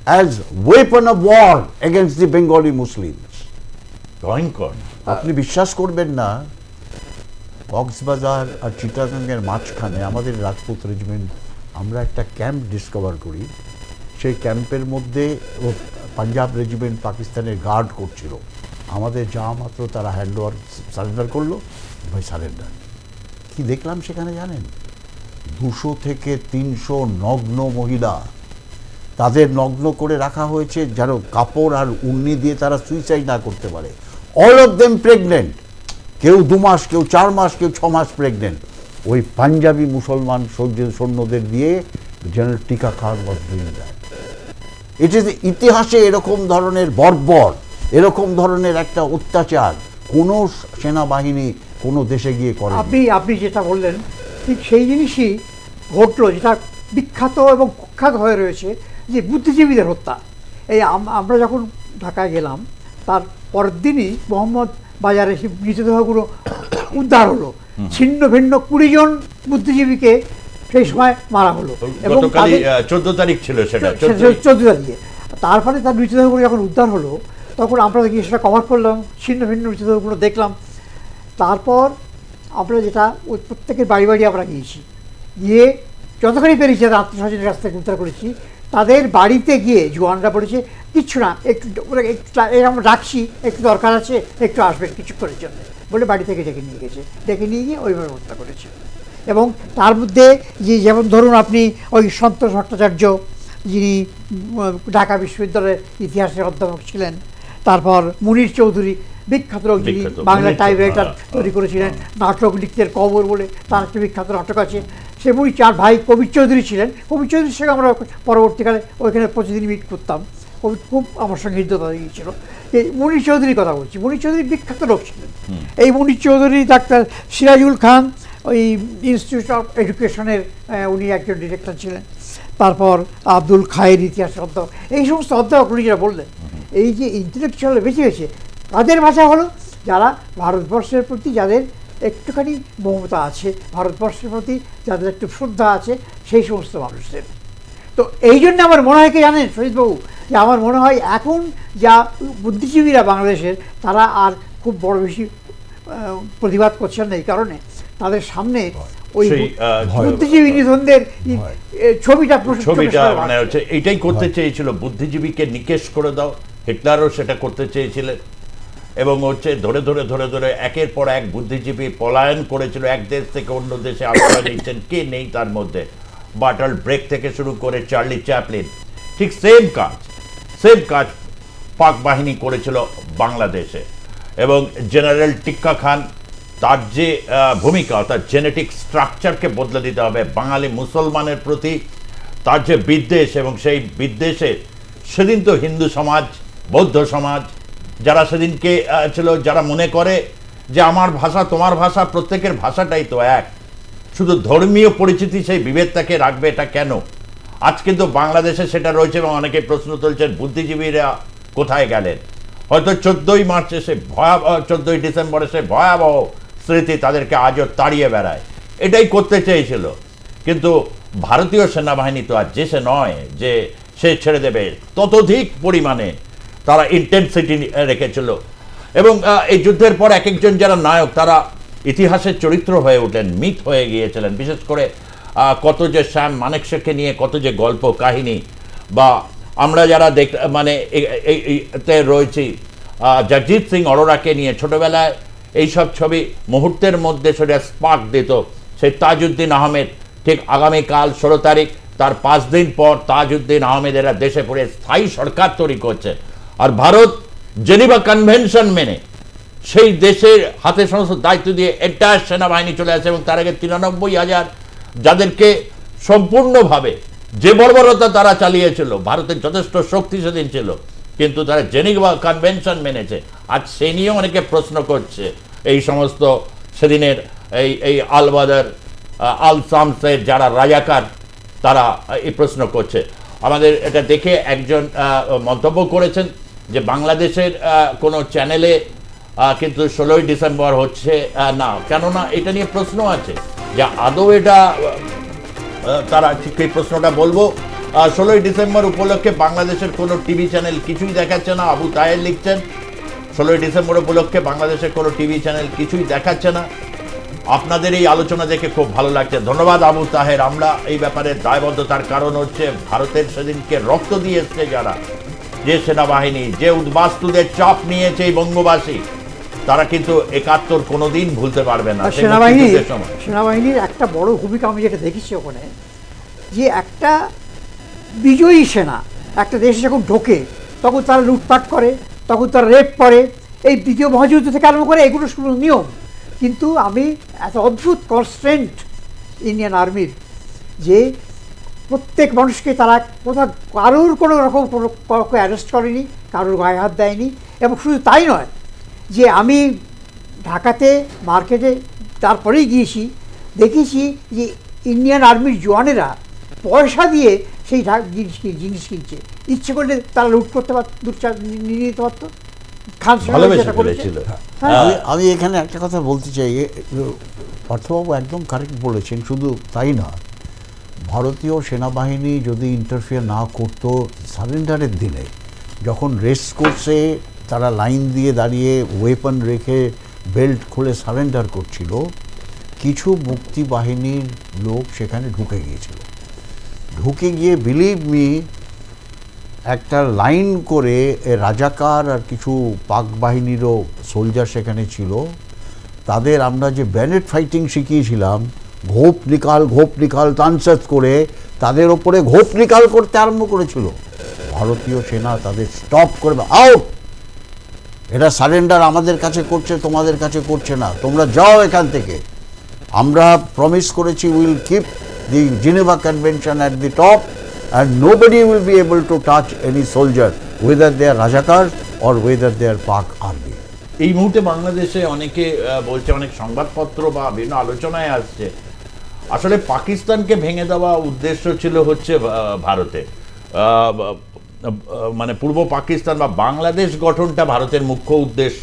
as weapon of war against the Bengali Muslims. ভয়ঙ্কর। আপনি বিশ্বাস করবেন না, কক্সবাজার আর চিটাগাংয়ের মাঝখানে আমাদের রাজপুত রেজিমেন্ট, আমরা একটা ক্যাম্প ডিসকভার করি। সেই ক্যাম্পের মধ্যে পাঞ্জাব রেজিমেন্ট পাকিস্তানের গার্ড করছিল। আমাদের যাওয়া মাত্র তারা হ্যান্ড ওভার সারেন্ডার করলো, ভাই সারেন্ডার। কি দেখলাম সেখানে জানেন? 200 থেকে 300 নগ্ন মহিলা, তাদের নগ্ন করে রাখা হয়েছে যেন কাপড় আর উন্নি দিয়ে তারা সুইসাইড না করতে পারে। অল অফ দেম প্রেগনেন্ট, কেউ 2 মাস, কেউ 4 মাস, কেউ 6 মাস প্রেগনেন্ট। ওই পাঞ্জাবি মুসলমান সৈন্যদের দিয়ে general Tikka Khan was doing that. It is ইতিহাসে এরকম ধরনের বর্বর, এরকম ধরনের একটা অত্যাচার কোনো সেনাবাহিনী কোনো দেশে গিয়ে করে। আপনি যেটা বললেন ঠিক সেই জিনিসই ঘটলো, যেটা বিখ্যাত এবং কুখ্যাত হয়ে রয়েছে, যে বুদ্ধিজীবীদের হত্যা। এই আমরা যখন ঢাকায় গেলাম, তার পরের দিনই মোহাম্মদ বাজারে সেই মৃতদেহগুলো উদ্ধার হলো। ছিন্ন ভিন্ন 20 জন বুদ্ধিজীবীকে সেই সময় মারা হলো, এবং 14 তারিখ ছিল সেটা, 14 তারিখে। তারপরে তার মৃতদেহগুলো যখন উদ্ধার হলো, তখন আমরা গিয়ে সেটা কভার করলাম, ছিন্ন ভিন্ন মৃতদেহগুলো দেখলাম। তারপর আমরা যেটা ওই প্রত্যেকের বাড়ি বাড়ি আমরা গিয়েছি, গিয়ে যতখানি পেরেছি তাদের আত্মীয়স্বজনের কাছ থেকে উদ্ধার করেছি। তাদের বাড়িতে গিয়ে জোয়ানরা বলেছে কিচ্ছু না, একটু আমরা রাখছি, একটু দরকার আছে, একটু আসবেন কিছুক্ষণের জন্য বলে বাড়ি থেকে ডেকে নিয়ে গেছে, ডেকে নিয়ে গিয়ে ওইভাবে হত্যা করেছে। এবং তার মধ্যে যে যেমন ধরুন আপনি ওই সন্তোষ ভট্টাচার্য, যিনি ঢাকা বিশ্ববিদ্যালয়ের ইতিহাসের অধ্যাপক ছিলেন, তারপর মুনির চৌধুরী, বিখ্যাত লোক, যিনি বাংলা টাইপরাইটার তৈরি করেছিলেন, নাটক লিখতেন কবর বলে, তার একটা বিখ্যাত নাটক আছে। সে মুনি 4 ভাই কবির চৌধুরী ছিলেন। কবির চৌধুরীর সঙ্গে আমরা পরবর্তীকালে ওইখানে প্রতিদিন মিট করতাম। কবি খুব আমার সঙ্গে হৃদ্যতা দিয়েছিল। এই মুনির চৌধুরীর কথা বলছি, মুনির চৌধুরী বিখ্যাত লোক ছিলেন। এই মুনির চৌধুরী, ডাক্তার সিরাজুল খান ওই ইনস্টিটিউট অফ এডুকেশনের উনি একজন ডিরেক্টর ছিলেন। তারপর আব্দুল খায়ের ইতিহাসের অধ্যাপক, এই সমস্ত অধ্যাপক উনি যেটা বললেন, এই যে ইন্টেলেকচুয়াল বেঁচে গেছে, তাদের ভাষা হলো যারা ভারতবর্ষের প্রতি যাদের একটুখানি মমতা আছে, ভারতবর্ষের প্রতি যাদের একটু শ্রদ্ধা আছে, সেই সমস্ত মানুষদের। তো এই জন্য আমার মনে হয় কি জানেন শহীদবাবু, যে আমার মনে হয় এখন যা বুদ্ধিজীবীরা বাংলাদেশের, তারা আর খুব বড় বেশি প্রতিবাদ করছেন না, এই কারণে তাদের সামনে ওই বুদ্ধিজীবী নিধনদের ছবিটা মানে হচ্ছে এইটাই করতে চেয়েছিল, বুদ্ধিজীবীকে নিকেশ করে দাও। হিটলারও সেটা করতে চেয়েছিলেন, এবং হচ্ছে ধরে ধরে ধরে ধরে একের পর এক বুদ্ধিজীবী পলায়ন করেছিল, এক দেশ থেকে অন্য দেশে আশ্রয় নিচ্ছেন, কে নেই তার মধ্যে। বার্টল্ড ব্রেক থেকে শুরু করে চার্লি চ্যাপলিন, ঠিক সেম কাজ পাক বাহিনী করেছিল বাংলাদেশে। এবং জেনারেল টিক্কা খান, তার যে ভূমিকা, তার জেনেটিক স্ট্রাকচারকে বদলে দিতে হবে, বাঙালি মুসলমানের প্রতি তার যে বিদ্বেষ, এবং সেই বিদ্বেষে সেদিন তো হিন্দু সমাজ, বৌদ্ধ সমাজ, যারা সেদিনকে ছিল, যারা মনে করে যে আমার ভাষা তোমার ভাষা, প্রত্যেকের ভাষাটাই তো এক, শুধু ধর্মীয় পরিচিতি সেই বিভেদটাকে রাখবে, এটা কেন? আজ কিন্তু বাংলাদেশে সেটা রয়েছে, এবং অনেকে প্রশ্ন তুলছেন বুদ্ধিজীবীরা কোথায় গেলেন। হয়তো 14ই মার্চে সে ভয়াবহ, 14ই ডিসেম্বরে সে ভয়াবহ স্মৃতি তাদেরকে আজও তাড়িয়ে বেড়ায়। এটাই করতে চেয়েছিল, কিন্তু ভারতীয় সেনাবাহিনী তো আর যে সে নয় যে সে ছেড়ে দেবে, ততোধিক পরিমাণে তারা ইন্টেন্সিটি রেখেছিল। এবং এই যুদ্ধের পর এক একজন যারা নায়ক, তারা ইতিহাসের চরিত্র হয়ে উঠলেন, মিথ হয়ে গিয়েছিলেন। বিশেষ করে কত যে শ্যাম মানেকশকে নিয়ে কত যে গল্প কাহিনী, বা আমরা যারা মানে এতে রয়েছি জগজিৎ সিং অরোরাকে নিয়ে ছোটবেলায় এইসব ছবি মুহূর্তের মধ্যে সেটা স্পার্ক দিত। সেই তাজউদ্দিন আহমেদ ঠিক আগামীকাল 16 তারিখ, তার 5 দিন পর তাজউদ্দিন আহমেদেরা দেশে পড়ে স্থায়ী সরকার তৈরি করছে। আর ভারত জেনিভা কনভেনশন মেনে সেই দেশের হাতে সমস্ত দায়িত্ব দিয়ে এন্টায়ার সেনাবাহিনী চলে আসে, এবং তার আগে 93,000 যাদেরকে সম্পূর্ণভাবে যে বর্বরতা তারা চালিয়েছিল, ভারতের যথেষ্ট শক্তি সেদিন ছিল, কিন্তু তারা জেনিভা কনভেনশন মেনেছে। আজ সে নিয়েও অনেকে প্রশ্ন করছে, এই সমস্ত সেদিনের এই আল বদর, আল শামসের যারা রাজাকার, তারা এই প্রশ্ন করছে। আমাদের এটা দেখে একজন মন্তব্য করেছেন যে বাংলাদেশের কোনো চ্যানেলে কিন্তু 16ই ডিসেম্বর হচ্ছে না, কেননা এটা নিয়ে প্রশ্ন আছে যে আদৌ এটা তারা ঠিক এই প্রশ্নটা বলবো। 16ই ডিসেম্বর উপলক্ষে বাংলাদেশের কোনো টিভি চ্যানেল কিছুই দেখাচ্ছে না, আবু তাহের লিখছেন। 16ই ডিসেম্বর উপলক্ষে বাংলাদেশের কোনো টিভি চ্যানেল কিছুই দেখাচ্ছে না। আপনাদের এই আলোচনা দেখে খুব ভালো লাগছে, ধন্যবাদ আবু তাহের। আমরা এই ব্যাপারে দায়বদ্ধতার কারণ হচ্ছে ভারতের সেদিনকে রক্ত দিয়ে এসছে যারা, যে সেনাবাহিনী, যে উদ্বাস্তুদের চাপ নিয়েছে এই বঙ্গবাসী, তারা কিন্তু 71 কোনোদিন ভুলতে পারবে না। সেনাবাহিনীর একটা বড় ভূমিকা আমি যেটা দেখেছি ওখানে, যে একটা বিজয়ী সেনা একটা দেশে যখন ঢোকে, তখন তারা লুটপাট করে, তখন তারা রেপ করে, এই দ্বিতীয় মহাযুদ্ধ থেকে আরম্ভ করে, এগুলো শুধু নিয়ম। কিন্তু আমি এত অদ্ভুত কনস্ট্রেন্ট ইন্ডিয়ান আর্মির, যে প্রত্যেক মানুষকে তারা কোথাও কারোর কোনো রকম কোনো কাউকে অ্যারেস্ট করেনি, কারোর গায়ে হাত দেয়নি। এবং শুধু তাই নয়, যে আমি ঢাকাতে মার্কেটে তারপরেই গিয়েছি, দেখেছি যে ইন্ডিয়ান আর্মির জওয়ানেরা পয়সা দিয়ে সেই জিনিস কিনছে, ইচ্ছে করলে তারা লুট করতে পারত, নিয়ে নিতে পারতো। আমি এখানে একটা কথা বলতে চাই, অর্থবাবু একদম কারেক্ট বলেছেন। শুধু তাই না, ভারতীয় সেনাবাহিনী যদি ইন্টারফিয়ার না করতো সারেন্ডারের দিনে, যখন রেস কোর্সে তারা লাইন দিয়ে দাঁড়িয়ে ওয়েপন রেখে বেল্ট খুলে সারেন্ডার করছিল, কিছু মুক্তি বাহিনীর লোক সেখানে ঢুকে গিয়েছিল। ঢুকে গিয়ে বিলিভ মি, একটা লাইন করে রাজাকার আর কিছু পাক বাহিনীরও সোলজার সেখানে ছিল, তাদের আমরা যে ব্যানেট ফাইটিং শিখিয়েছিলাম, ঘোপ নিকাল তানসাত করে তাদের ওপরে ঘোপ নিকাল করতে আরম্ভ করেছিল। ভারতীয় সেনা তাদের স্টপ করবে, আউট, এটা সারেন্ডার আমাদের কাছে করছে, তোমাদের কাছে করছে না, তোমরা যাও এখান থেকে। আমরা প্রমিস করেছি, will keep the Geneva convention at the top, and nobody will be able to touch any soldier, whether they are Rajakars or whether they are Pak army. এই মুহূর্তে বাংলাদেশে অনেকে বলছে, অনেক সংবাদপত্র বা বিভিন্ন আলোচনায় আসছে, আসলে পাকিস্তানকে ভেঙে দেওয়া উদ্দেশ্য ছিল হচ্ছে ভারতে, মানে পূর্ব পাকিস্তান বা বাংলাদেশ গঠনটা ভারতের মুখ্য উদ্দেশ্য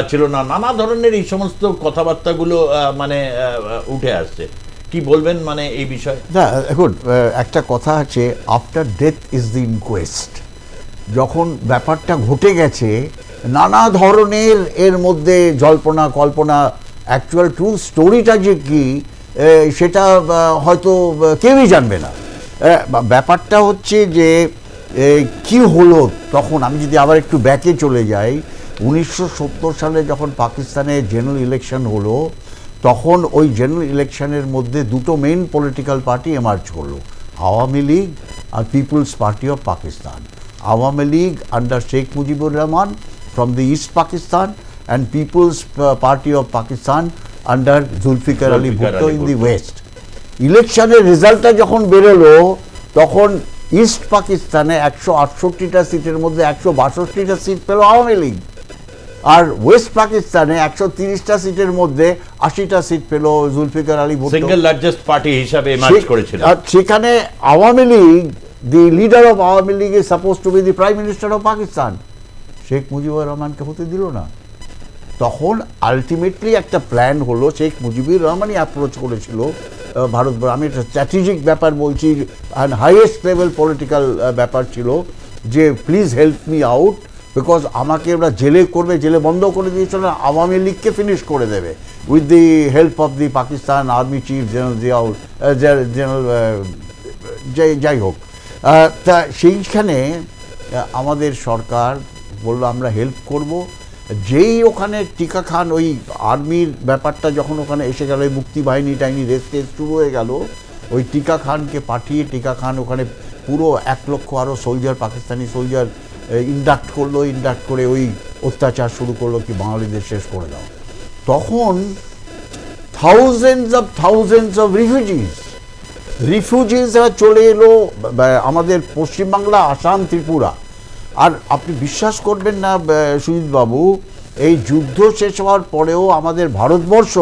ছিল না, নানা ধরনের এই সমস্ত কথাবার্তাগুলো মানে উঠে আসছে। কি বলবেন মানে এই বিষয়ে? না এখন একটা কথা আছে, after death is the inquest. যখন ব্যাপারটা ঘটে গেছে নানা ধরনের এর মধ্যে জল্পনা কল্পনা, অ্যাকচুয়াল ট্রু স্টোরিটা যে কি সেটা হয়তো কেউই জানবে না। ব্যাপারটা হচ্ছে যে কি হলো তখন, আমি যদি আবার একটু ব্যাকে চলে যাই, 1970 সালে যখন পাকিস্তানে জেনারেল ইলেকশন হলো, তখন ওই জেনারেল ইলেকশনের মধ্যে দুটো মেইন পলিটিক্যাল পার্টি এমার্জ করলো, আওয়ামী লীগ আর peoples party of Pakistan. Awami League under Sheikh Mujibur Rahman from the east Pakistan and peoples party of Pakistan under Zulfikar Ali Bhutto in the west. ইলেকশনের রেজাল্টটা যখন বেরোলো তখন ইস্ট পাকিস্তানে 168টা সিটের মধ্যে 162টা সিট পেল আওয়ামী লীগ, আর ওয়েস্ট পাকিস্তানে 130টা সিটের মধ্যে 80টা সিট পেল Zulfikar Ali Bhutto, single largest party হিসাবে এমার্জ করেছিল। সেখানে Awami League, the leader of Awami League is suppose to be the prime minister of Pakistan, Sheikh Mujibur রহমানকে হতে দিল না। তখন আলটিমেটলি একটা প্ল্যান হলো, শেখ মুজিবুর রহমানই অ্যাপ্রোচ করেছিল ভারতবর্ষ, আমি একটা স্ট্র্যাটেজিক ব্যাপার বলছি, অ্যান্ড হাইয়েস্ট লেভেল পলিটিক্যাল ব্যাপার ছিল যে please help me out, because আমাকে ওরা জেলে করবে, জেলে বন্ধ করে দিয়েছিল, আওয়ামী লীগকে ফিনিশ করে দেবে with the help of the Pakistan army chief general Ziaul general যাই হোক। তা সেইখানে আমাদের সরকার বললো আমরা হেল্প করব। যেই ওখানে টিকা খান, ওই আর্মির ব্যাপারটা যখন ওখানে এসে গেল, ওই মুক্তি বাহিনী টাইনি রেস শুরু হয়ে গেল, ওই টিকা খানকে পাঠিয়ে টিকা খান ওখানে পুরো 1 লক্ষ আরও সোলজার, পাকিস্তানি সোলজার ইন্ডাক্ট করলো, ইন্ডাক্ট করে ওই অত্যাচার শুরু করলো কি বাঙালিদের শেষ করে দাও। তখন থাউজেন্ডস অফ রিফিউজিস চলে এলো আমাদের পশ্চিমবাংলা, আসাম, ত্রিপুরা। আর আপনি বিশ্বাস করবেন না সুজিতবাবু, এই যুদ্ধ শেষ হওয়ার পরেও আমাদের ভারতবর্ষ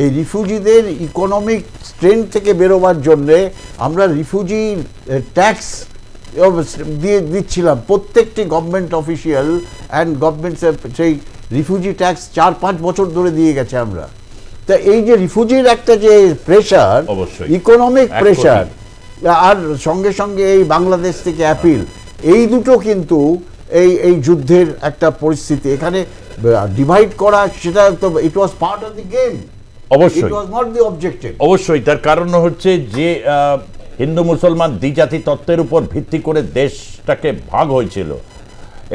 এই রিফিউজিদের ইকোনমিক স্ট্রেন্থ থেকে বেরোবার জন্যে আমরা রিফিউজি ট্যাক্স দিয়ে দিচ্ছিলাম, প্রত্যেকটি গভর্নমেন্ট অফিসিয়াল অ্যান্ড গভর্নমেন্ট সেই রিফিউজি ট্যাক্স 4-5 বছর ধরে দিয়ে গেছে আমরা। তা এই যে রিফিউজির একটা যে প্রেশার, ইকোনমিক প্রেশার, আর সঙ্গে সঙ্গে এই বাংলাদেশ থেকে অ্যাপিল, এই দুটো কিন্তু এই যুদ্ধের একটা পরিস্থিতি এখানে ডিভাইড করা, সেটা তো it was part of the game, অবশ্যই it was not the objective. অবশ্যই তার কারণ হচ্ছে যে হিন্দু মুসলমান দ্বিজাতি তত্ত্বের উপর ভিত্তি করে দেশটাকে ভাগ হয়েছিল,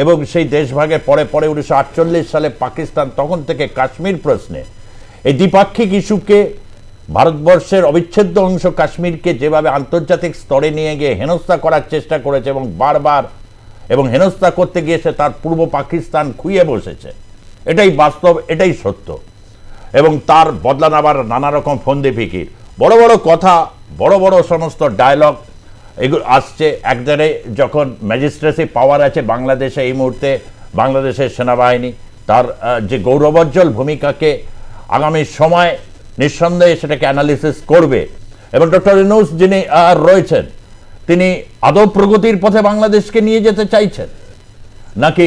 এবং সেই দেশ ভাগের পরে 1948 সালে পাকিস্তান তখন থেকে কাশ্মীর প্রশ্নে এই দ্বিপাক্ষিক ইস্যুকে ভারতবর্ষের অবিচ্ছেদ্য অংশ কাশ্মীরকে যেভাবে আন্তর্জাতিক স্তরে নিয়ে গিয়ে হেনস্থা করার চেষ্টা করেছে, এবং বারবার এবং হেনস্থা করতে গিয়ে সে তার পূর্ব পাকিস্তান খুইয়ে বসেছে, এটাই বাস্তব, এটাই সত্য। এবং তার বদলা নেবার নানা রকম ফন্দি ফিকির, বড় বড় কথা, বড় বড় সমস্ত ডায়লগ এগুলো আসছে। একদারে যখন ম্যাজিস্ট্রেসি পাওয়ার আছে বাংলাদেশে এই মুহূর্তে, বাংলাদেশের সেনাবাহিনী তার যে গৌরবোজ্জ্বল ভূমিকাকে আগামী সময় নিঃসন্দেহে সেটাকে অ্যানালিসিস করবে। এবং ডক্টর ইউনূস যিনি রয়েছেন, তিনি আদৌ প্রগতির পথে বাংলাদেশকে নিয়ে যেতে চাইছেন, নাকি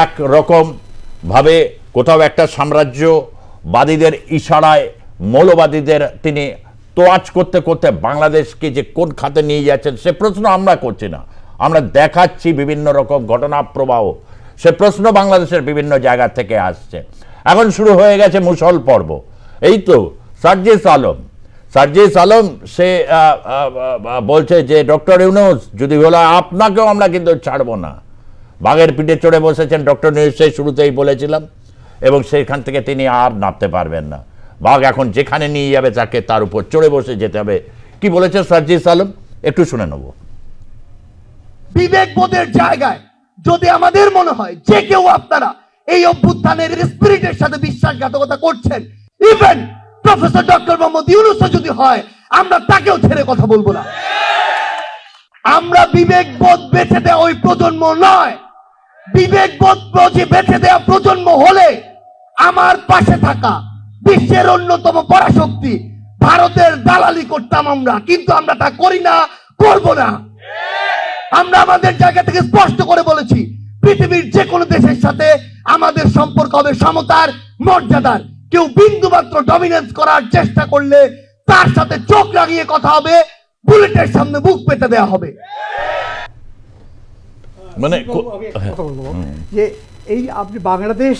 এক রকমভাবে কোথাও একটা সাম্রাজ্যবাদীদের ইশারায় মৌলবাদীদের তিনি তোয়াজ করতে করতে বাংলাদেশকে যে কোন খাতে নিয়ে যাচ্ছেন সে প্রশ্ন আমরা করছি না, আমরা দেখাচ্ছি বিভিন্ন রকম ঘটনা প্রবাহ, সে প্রশ্ন বাংলাদেশের বিভিন্ন জায়গা থেকে আসছে। এখন শুরু হয়ে গেছে মুসল পর্ব। এই তো সার্জিস আলম সে বলছে যে ডক্টর ইউনূস যদি হলো আপনাকেও আমরা কিন্তু ছাড়বো না। বাঘের পিঠে চড়ে বসেছেন ডক্টর ইউনূস, সেই শুরুতেই বলেছিলাম, এবং সেইখান থেকে তিনি আর নামতে পারবেন না। বাঘ এখন যেখানে নিয়ে যাবে তাকে তার উপর চড়ে বসে যেতে হবে। কি বলেছে সার্জিস আলম একটু শুনে নেব। বিবেকবোধের জায়গায় যদি আমাদের মনে হয় যে কেউ আপনারা এই অভ্যুত্থানের স্পিরিটের সাথে বিশ্বাসঘাতকতা করছেন, even professor doctor Mohammad Yunus যদি হয়, আমরা তাকেও ছেড়ে কথা বলবো না। আমরা বিবেকবোধ বেঁচে দেওয়া ওই প্রজন্ম নয়। বিবেকবোধ বেঁচে দেওয়া প্রজন্ম হলে আমার পাশে থাকা বিশ্বের অন্যতম পরাশক্তি ভারতের দালালি করতাম আমরা, কিন্তু আমরা তা করি না, করব না। আমরা আমাদের জায়গা থেকে স্পষ্ট করে বলেছি, পৃথিবীর যে কোনো দেশের সাথে আমাদের সম্পর্ক হবে সমতার, মর্যাদার। কেউ বিন্দুমাত্র ডমিনেন্স করার চেষ্টা করলে তার সাথে চোখ লাগিয়ে কথা হবে, বুলেটের সামনে বুক পেতে দেওয়া হবে। মানে আমি একটা কথা বলবো যে এই আপনি বাংলাদেশ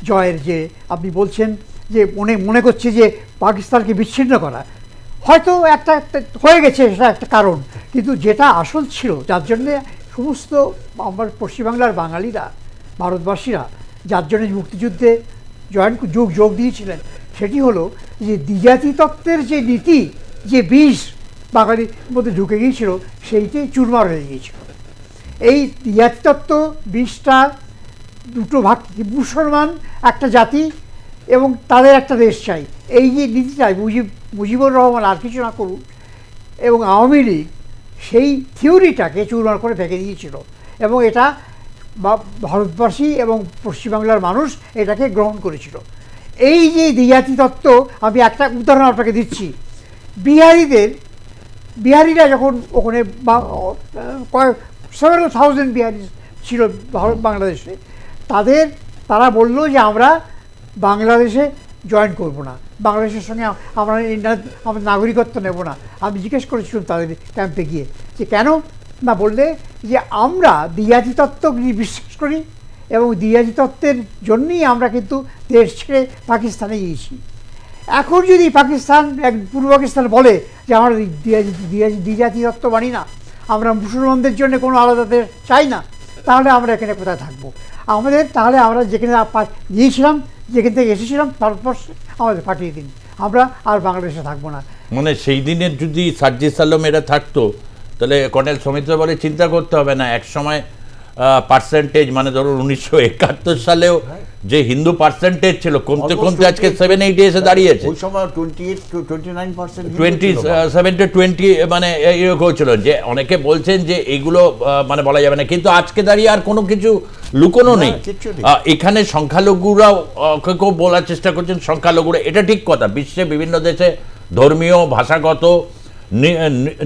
জয়ের যে আপনি বলছেন যে মনে করছে যে পাকিস্তানকে বিচ্ছিন্ন করা, হয়তো একটা হয়ে গেছে, সেটা একটা কারণ, কিন্তু যেটা আসল ছিল, যার জন্যে সমস্ত আমার পশ্চিমবাংলার বাঙালিরা, ভারতবাসীরা যার জন্য মুক্তিযুদ্ধে যোগ দিয়েছিলেন, সেটি হলো যে দ্বিজাতি তত্ত্বের যে নীতি, যে বিষ বাঙালির মধ্যে ঢুকে গিয়েছিল, সেইটাই চুরমার হয়ে গিয়েছিল। এই দ্বিজাতি তত্ত্ব বিষটা দুটো ভাগ, মুসলমান একটা জাতি এবং তাদের একটা দেশ চাই, এই যে নীতি চাই, মুজিবুর রহমান আর কিছু না করুন, এবং আওয়ামী লীগ সেই থিওরিটাকে চুরমার করে ফেঁকে দিয়েছিল, এবং এটা ভারতবাসী এবং পশ্চিমবাংলার মানুষ এটাকে গ্রহণ করেছিল। এই যে দ্বিজাতি তত্ত্ব, আমি একটা উদাহরণ আপনাকে দিচ্ছি। বিহারিরা যখন ওখানে several thousand বিহারি ছিল বাংলাদেশে, তারা বললো যে আমরা বাংলাদেশে জয়েন করব না, বাংলাদেশের সঙ্গে আমরা আমাদের নাগরিকত্ব নেব না। আমি জিজ্ঞেস করেছিলাম তাদের ক্যাম্পে গিয়ে যে কেন, না বললে যে আমরা দ্বিজাতি তত্ত্ব বিশ্বাস করি এবং দ্বিজাতি তত্ত্বের জন্যই আমরা কিন্তু দেশ ছেড়ে পাকিস্তানে গিয়েছি। এখন যদি পাকিস্তান, পূর্ব পাকিস্তান বলে যে আমরা দ্বিজাতি তত্ত্ব মানি না, আমরা মুসলমানদের জন্য কোনো আলাদা দেশ চাই না, তাহলে আমরা এখানে কোথায় থাকবো? তাহলে আমরা যেখানে গিয়েছিলাম, যেখান থেকে এসেছিলাম ভারতবর্ষে, আমাদের পাঠিয়ে দিন, আমরা আর বাংলাদেশে থাকবো না। মানে সেই দিনের যদি সার্জিস আলম এরা থাকতো, তাহলে কর্নেল সৌমিত্র বলে চিন্তা করতে হবে না, এক সময় পার্সেন্টেজ, মানে ধরুন 1971 সালেও যে হিন্দু পার্সেন্টেজ ছিল কমতে কমতে আজকে 7-8 এসে দাঁড়িয়েছে। ওই সময় 28-29% 27-20 মানে এরকম ছিল। যে অনেকে বলছেন যে এইগুলো মানে বলা যাবে না, কিন্তু আজকে দাঁড়িয়ে আর কোনো কিছু লুকোনো নেই। এখানে সংখ্যালঘুরাও কেউ বলার চেষ্টা করছেন সংখ্যালঘুরা, এটা ঠিক কথা। বিশ্বে বিভিন্ন দেশে ধর্মীয়, ভাষাগত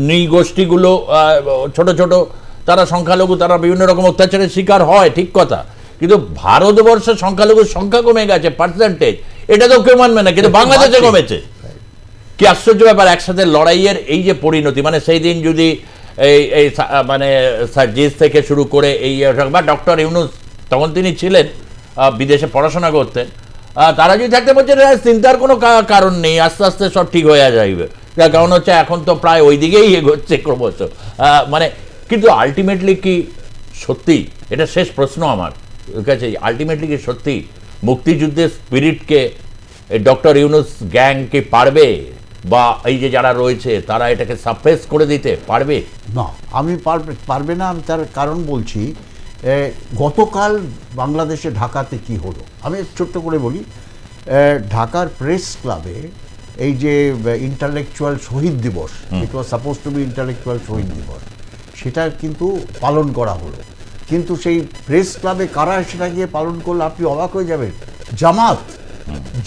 নৃগোষ্ঠীগুলো ছোট ছোট, তারা সংখ্যালঘু, তারা বিভিন্ন রকম অত্যাচারের শিকার হয়, ঠিক কথা। কিন্তু ভারতবর্ষে সংখ্যালঘুর সংখ্যা কমে গেছে পার্সেন্টেজ, এটা তো কেউ মানবে না, কিন্তু বাংলাদেশে কমেছে। কি আশ্চর্য ব্যাপার, একসাথে লড়াইয়ের এই যে পরিণতি। মানে সেই দিন যদি এই মানে সার্জিস থেকে শুরু করে এই বা ডক্টর ইউনূস, তখন তিনি ছিলেন বিদেশে পড়াশোনা করতেন, তারা যদি থাকতে বলছে চিন্তার কোনো কারণ নেই, আস্তে আস্তে সব ঠিক হয়ে যাবে। কারণ হচ্ছে এখন তো প্রায় ওই দিকেই এগোচ্ছে ক্রমশ। মানে কিন্তু আলটিমেটলি কি সত্যি, এটা শেষ প্রশ্ন আমার কাছে, আলটিমেটলি কি সত্যি মুক্তিযুদ্ধের স্পিরিটকে ডক্টর ইউনূস গ্যাং কি পারবে, বা এই যে যারা রয়েছে তারা এটাকে সাপ্রেস করে দিতে পারবে? না, আমি পারবে না। আমি তার কারণ বলছি। গতকাল বাংলাদেশে ঢাকাতে কি হলো, আমি ছোট্ট করে বলি। ঢাকার প্রেস ক্লাবে এই যে ইন্টালেকচুয়াল শহীদ দিবস, it was suppose to be intellectual শহীদ দিবস, সেটা কিন্তু পালন করা হলো। কিন্তু সেই প্রেস ক্লাবে কারা সেটা গিয়ে পালন করলো, আপনি অবাক হয়ে যাবেন।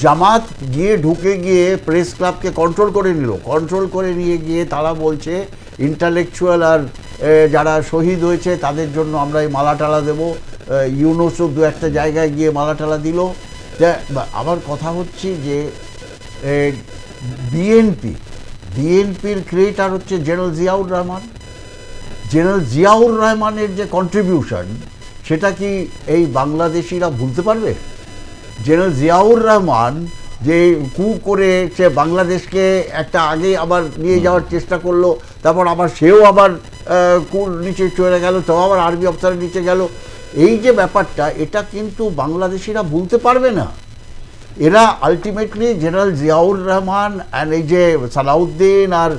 জামাত গিয়ে ঢুকে গিয়ে প্রেস ক্লাবকে কন্ট্রোল করে নিল। কন্ট্রোল করে নিয়ে গিয়ে তারা বলছে ইন্টালেকচুয়াল আর যারা শহীদ হয়েছে তাদের জন্য আমরা এই মালা টালা দেবো। ইউনূসও দু একটা জায়গায় গিয়ে মালা টালা দিল। আমার কথা হচ্ছে যে বিএনপির ক্রিয়েটার হচ্ছে জেনারেল জিয়াউর রহমান। জেনারেল জিয়াউর রহমানের যে কন্ট্রিবিউশন, সেটা কি এই বাংলাদেশিরা ভুলতে পারবে? জেনারেল জিয়াউর রহমান যে কু করে সে বাংলাদেশকে একটা আগে আবার নিয়ে যাওয়ার চেষ্টা করলো, তারপর আবার সেও আবার কুর নিচে চলে গেল, তাও আবার আর্মি অফিসারের নিচে গেল। এই যে ব্যাপারটা, এটা কিন্তু বাংলাদেশিরা ভুলতে পারবে না। এরা ultimately general Ziaur Rahman and এই যে সালাউদ্দিন আর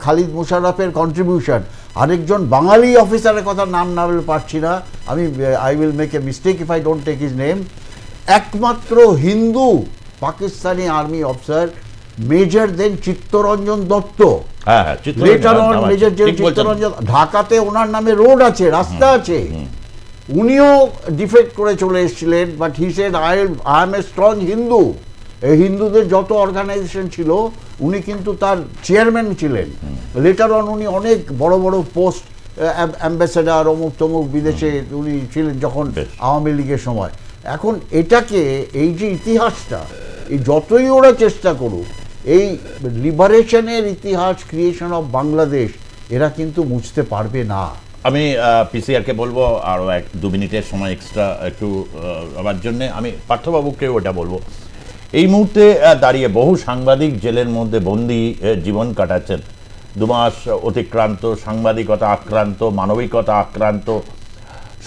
খালিদ মুশাররফের কন্ট্রিবিউশন, আরেকজন বাঙালি অফিসারের কথা নাম না বলে পারছি না আমি, I will make a mistake if I don't take his name, একমাত্র Hindu Pakistani army officer major then Chittaranjan Dutta. Major general Chittaranjan, ঢাকাতে ওনার নামে রোড আছে, রাস্তা আছে। উনিও ডিফেক্ট করে চলে এসেছিলেন, but he said I M a strong Hindu. এই হিন্দুদের যত অর্গানাইজেশন ছিল উনি কিন্তু তার চেয়ারম্যান ছিলেন। লেটার অন উনি অনেক বড় বড় পোস্ট অ্যাম্বাসেডার অমুক তমুক বিদেশে উনি ছিলেন যখন আওয়ামী লীগের সময়। এখন এটাকে এই যে ইতিহাসটা, এই যতই ওরা চেষ্টা করুক, এই লিবারেশনের ইতিহাস, ক্রিয়েশন অফ বাংলাদেশ, এরা কিন্তু মুছতে পারবে না। আমি পিসিআরকে বলবো আরও 1-2 মিনিটের সময় এক্সট্রা একটু আমার জন্যে। আমি পার্থবাবুকেও ওটা বলবো, এই মুহূর্তে দাঁড়িয়ে বহু সাংবাদিক জেলের মধ্যে বন্দি জীবন কাটাচ্ছেন। 2 মাস অতিক্রান্ত, সাংবাদিকতা আক্রান্ত, মানবিকতা আক্রান্ত,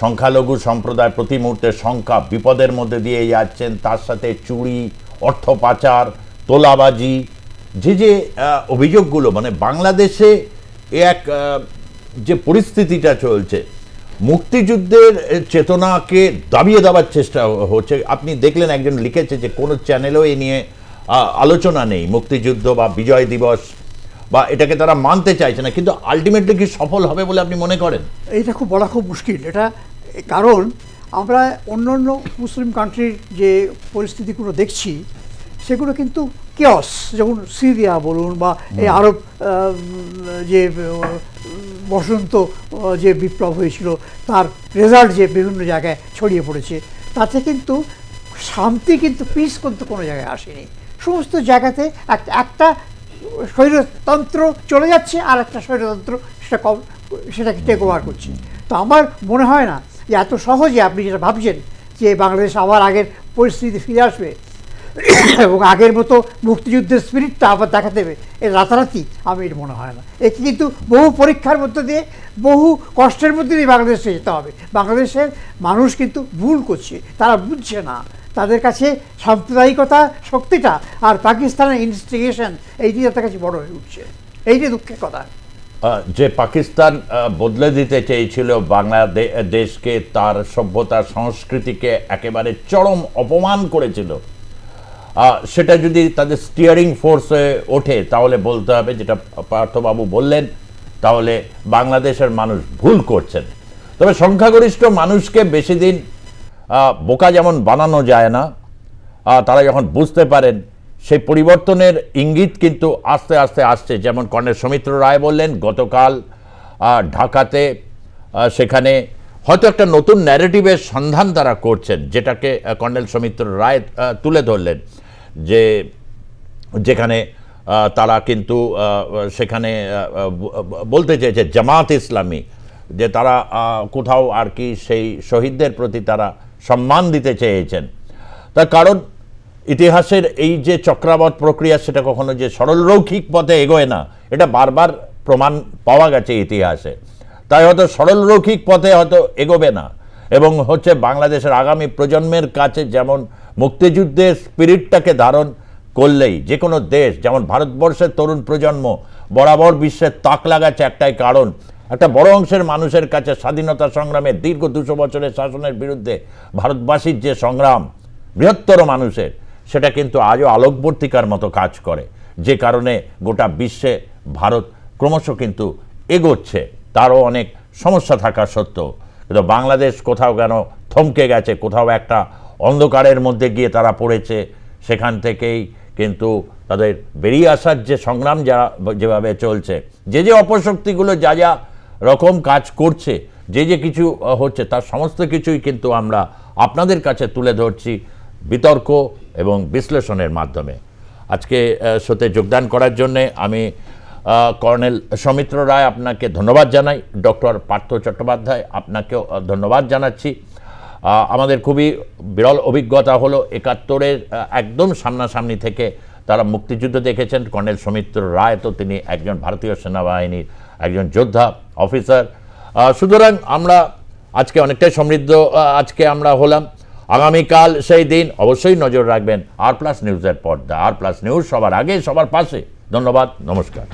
সংখ্যালঘু সম্প্রদায় প্রতি মুহূর্তে সংখ্যা বিপদের মধ্যে দিয়ে যাচ্ছেন। তার সাথে চুরি, অর্থ পাচার, তোলাবাজি, যে অভিযোগগুলো, মানে বাংলাদেশে এক যে পরিস্থিতিটা চলছে, মুক্তিযুদ্ধের চেতনাকে দাবিয়ে দেওয়ার চেষ্টা হচ্ছে। আপনি দেখলেন একজন লিখেছে যে কোনো চ্যানেলও এ নিয়ে আলোচনা নেই, মুক্তিযুদ্ধ বা বিজয় দিবস বা এটাকে তারা মানতে চাইছে না। কিন্তু আলটিমেটলি কি সফল হবে বলে আপনি মনে করেন? এইটা খুব বলা খুব মুশকিল এটা, কারণ আমরা অন্য মুসলিম কান্ট্রির যে পরিস্থিতিগুলো দেখছি সেগুলো কিন্তু কেয়স, যেমন সিরিয়া বলুন বা এই আরব যে বসন্ত যে বিপ্লব হয়েছিল তার রেজাল্ট যে বিভিন্ন জায়গায় ছড়িয়ে পড়েছে, তাতে কিন্তু শান্তি, কিন্তু পিস কিন্তু কোনো জায়গায় আসেনি। সমস্ত জায়গাতে একটা স্বৈরতন্ত্র চলে যাচ্ছে আর একটা স্বৈরতন্ত্র সেটাকে টেক ওভার করছে। তো আমার মনে হয় না যে এত সহজে আপনি যেটা ভাবছেন যে বাংলাদেশ আবার আগের পরিস্থিতি ফিরে আসবে এবং আগের মতো মুক্তিযুদ্ধের স্পিরিটটা আবার দেখা দেবে, এর রাতারাতি আমি এটা মনে হয় না। একে কিন্তু বহু পরীক্ষার মধ্যে দিয়ে, বহু কষ্টের মধ্যে দিয়ে বাংলাদেশে যেতে হবে। বাংলাদেশের মানুষ কিন্তু ভুল করছে, তারা বুঝছে না, তাদের কাছে সাম্প্রদায়িকতা শক্তিটা আর পাকিস্তানের ইনস্টিগেশন এইটি তাদের কাছে বড় হয়ে উঠছে। এইটি দুঃখের কথা। যে পাকিস্তান বদলে দিতে চেয়েছিল বাংলাদেশকে, তার সভ্যতা সংস্কৃতিকে একেবারে চরম অপমান করেছিল, সেটা যদি তাদের স্টিয়ারিং ফোর্সে ওঠে তাহলে বলতে হবে, যেটা পার্থবাবু বললেন, তাহলে বাংলাদেশের মানুষ ভুল করছেন। তবে সংখ্যাগরিষ্ঠ মানুষকে বেশি দিন বোকা যেমন বানানো যায় না, তারা যখন বুঝতে পারেন সেই পরিবর্তনের ইঙ্গিত কিন্তু আস্তে আস্তে আসছে। যেমন কর্নেল সৌমিত্র রায় বললেন গতকাল ঢাকাতে, সেখানে হয়তো একটা নতুন ন্যারেটিভের সন্ধান তারা করছেন, যেটাকে কর্নেল সৌমিত্র রায় তুলে ধরলেন, যে যেখানে তারা কিন্তু সেখানে বলতে চেয়েছে জামাত ইসলামী, যে তারা কোথাও আর কি সেই শহীদদের প্রতি তারা সম্মান দিতে চেয়েছেন। তার কারণ ইতিহাসের এই যে চক্রাবত প্রক্রিয়া, সেটা কখনো যে সরলরৈখিক পথে এগোয় না, এটা বারবার প্রমাণ পাওয়া গেছে ইতিহাসে। তাই হয়তো সরলরৈখিক পথে হয়তো এগোবে না, এবং হচ্ছে বাংলাদেশের আগামী প্রজন্মের কাছে যেমন মুক্তিযুদ্ধের স্পিরিটটাকে ধারণ করলেই যে কোনো দেশ, যেমন ভারতবর্ষের তরুণ প্রজন্ম বরাবর বিশ্বের তাক লাগাচ্ছে একটাই কারণ, একটা বড় অংশের মানুষের কাছে স্বাধীনতা সংগ্রামে দীর্ঘ 200 বছরের শাসনের বিরুদ্ধে ভারতবাসীর যে সংগ্রাম, বৃহত্তর মানুষের, সেটা কিন্তু আজও আলোকবর্তিকার মতো কাজ করে, যে কারণে গোটা বিশ্বে ভারত ক্রমশ কিন্তু এগোচ্ছে, তারও অনেক সমস্যা থাকা সত্ত্বেও। কিন্তু বাংলাদেশ কোথাও কেন থমকে গেছে, কোথাও একটা অন্ধকারের মধ্যে গিয়ে তারা পড়েছে। সেখান থেকেই কিন্তু তাদের বেরিয়ে আসার যে সংগ্রাম যেভাবে চলছে, যে অপশক্তিগুলো যা রকম কাজ করছে, যে কিছু হচ্ছে, তার সমস্ত কিছুই কিন্তু আমরা আপনাদের কাছে তুলে ধরছি বিতর্ক এবং বিশ্লেষণের মাধ্যমে। আজকে শোতে যোগদান করার জন্যে আমি কর্নেল সৌমিত্র রায় আপনাকে ধন্যবাদ জানাই, ডক্টর পার্থ চট্টোপাধ্যায় আপনাকেও ধন্যবাদ জানাচ্ছি। আমাদের খুবই বিরল অভিজ্ঞতা হলো 71-এর একদম সামনাসামনি থেকে তারা মুক্তিযুদ্ধ দেখেছেন। কর্নেল সৌমিত্র রায় তো তিনি একজন ভারতীয় সেনাবাহিনীর একজন যোদ্ধা অফিসার। সুতরাং আমরা আজকে অনেকটাই সমৃদ্ধ আজকে আমরা হলাম। আগামীকাল সেই দিন, অবশ্যই নজর রাখবেন আর প্লাস নিউজের পর্দা। আর প্লাস নিউজ সবার আগে, সবার পাশে। ধন্যবাদ, নমস্কার।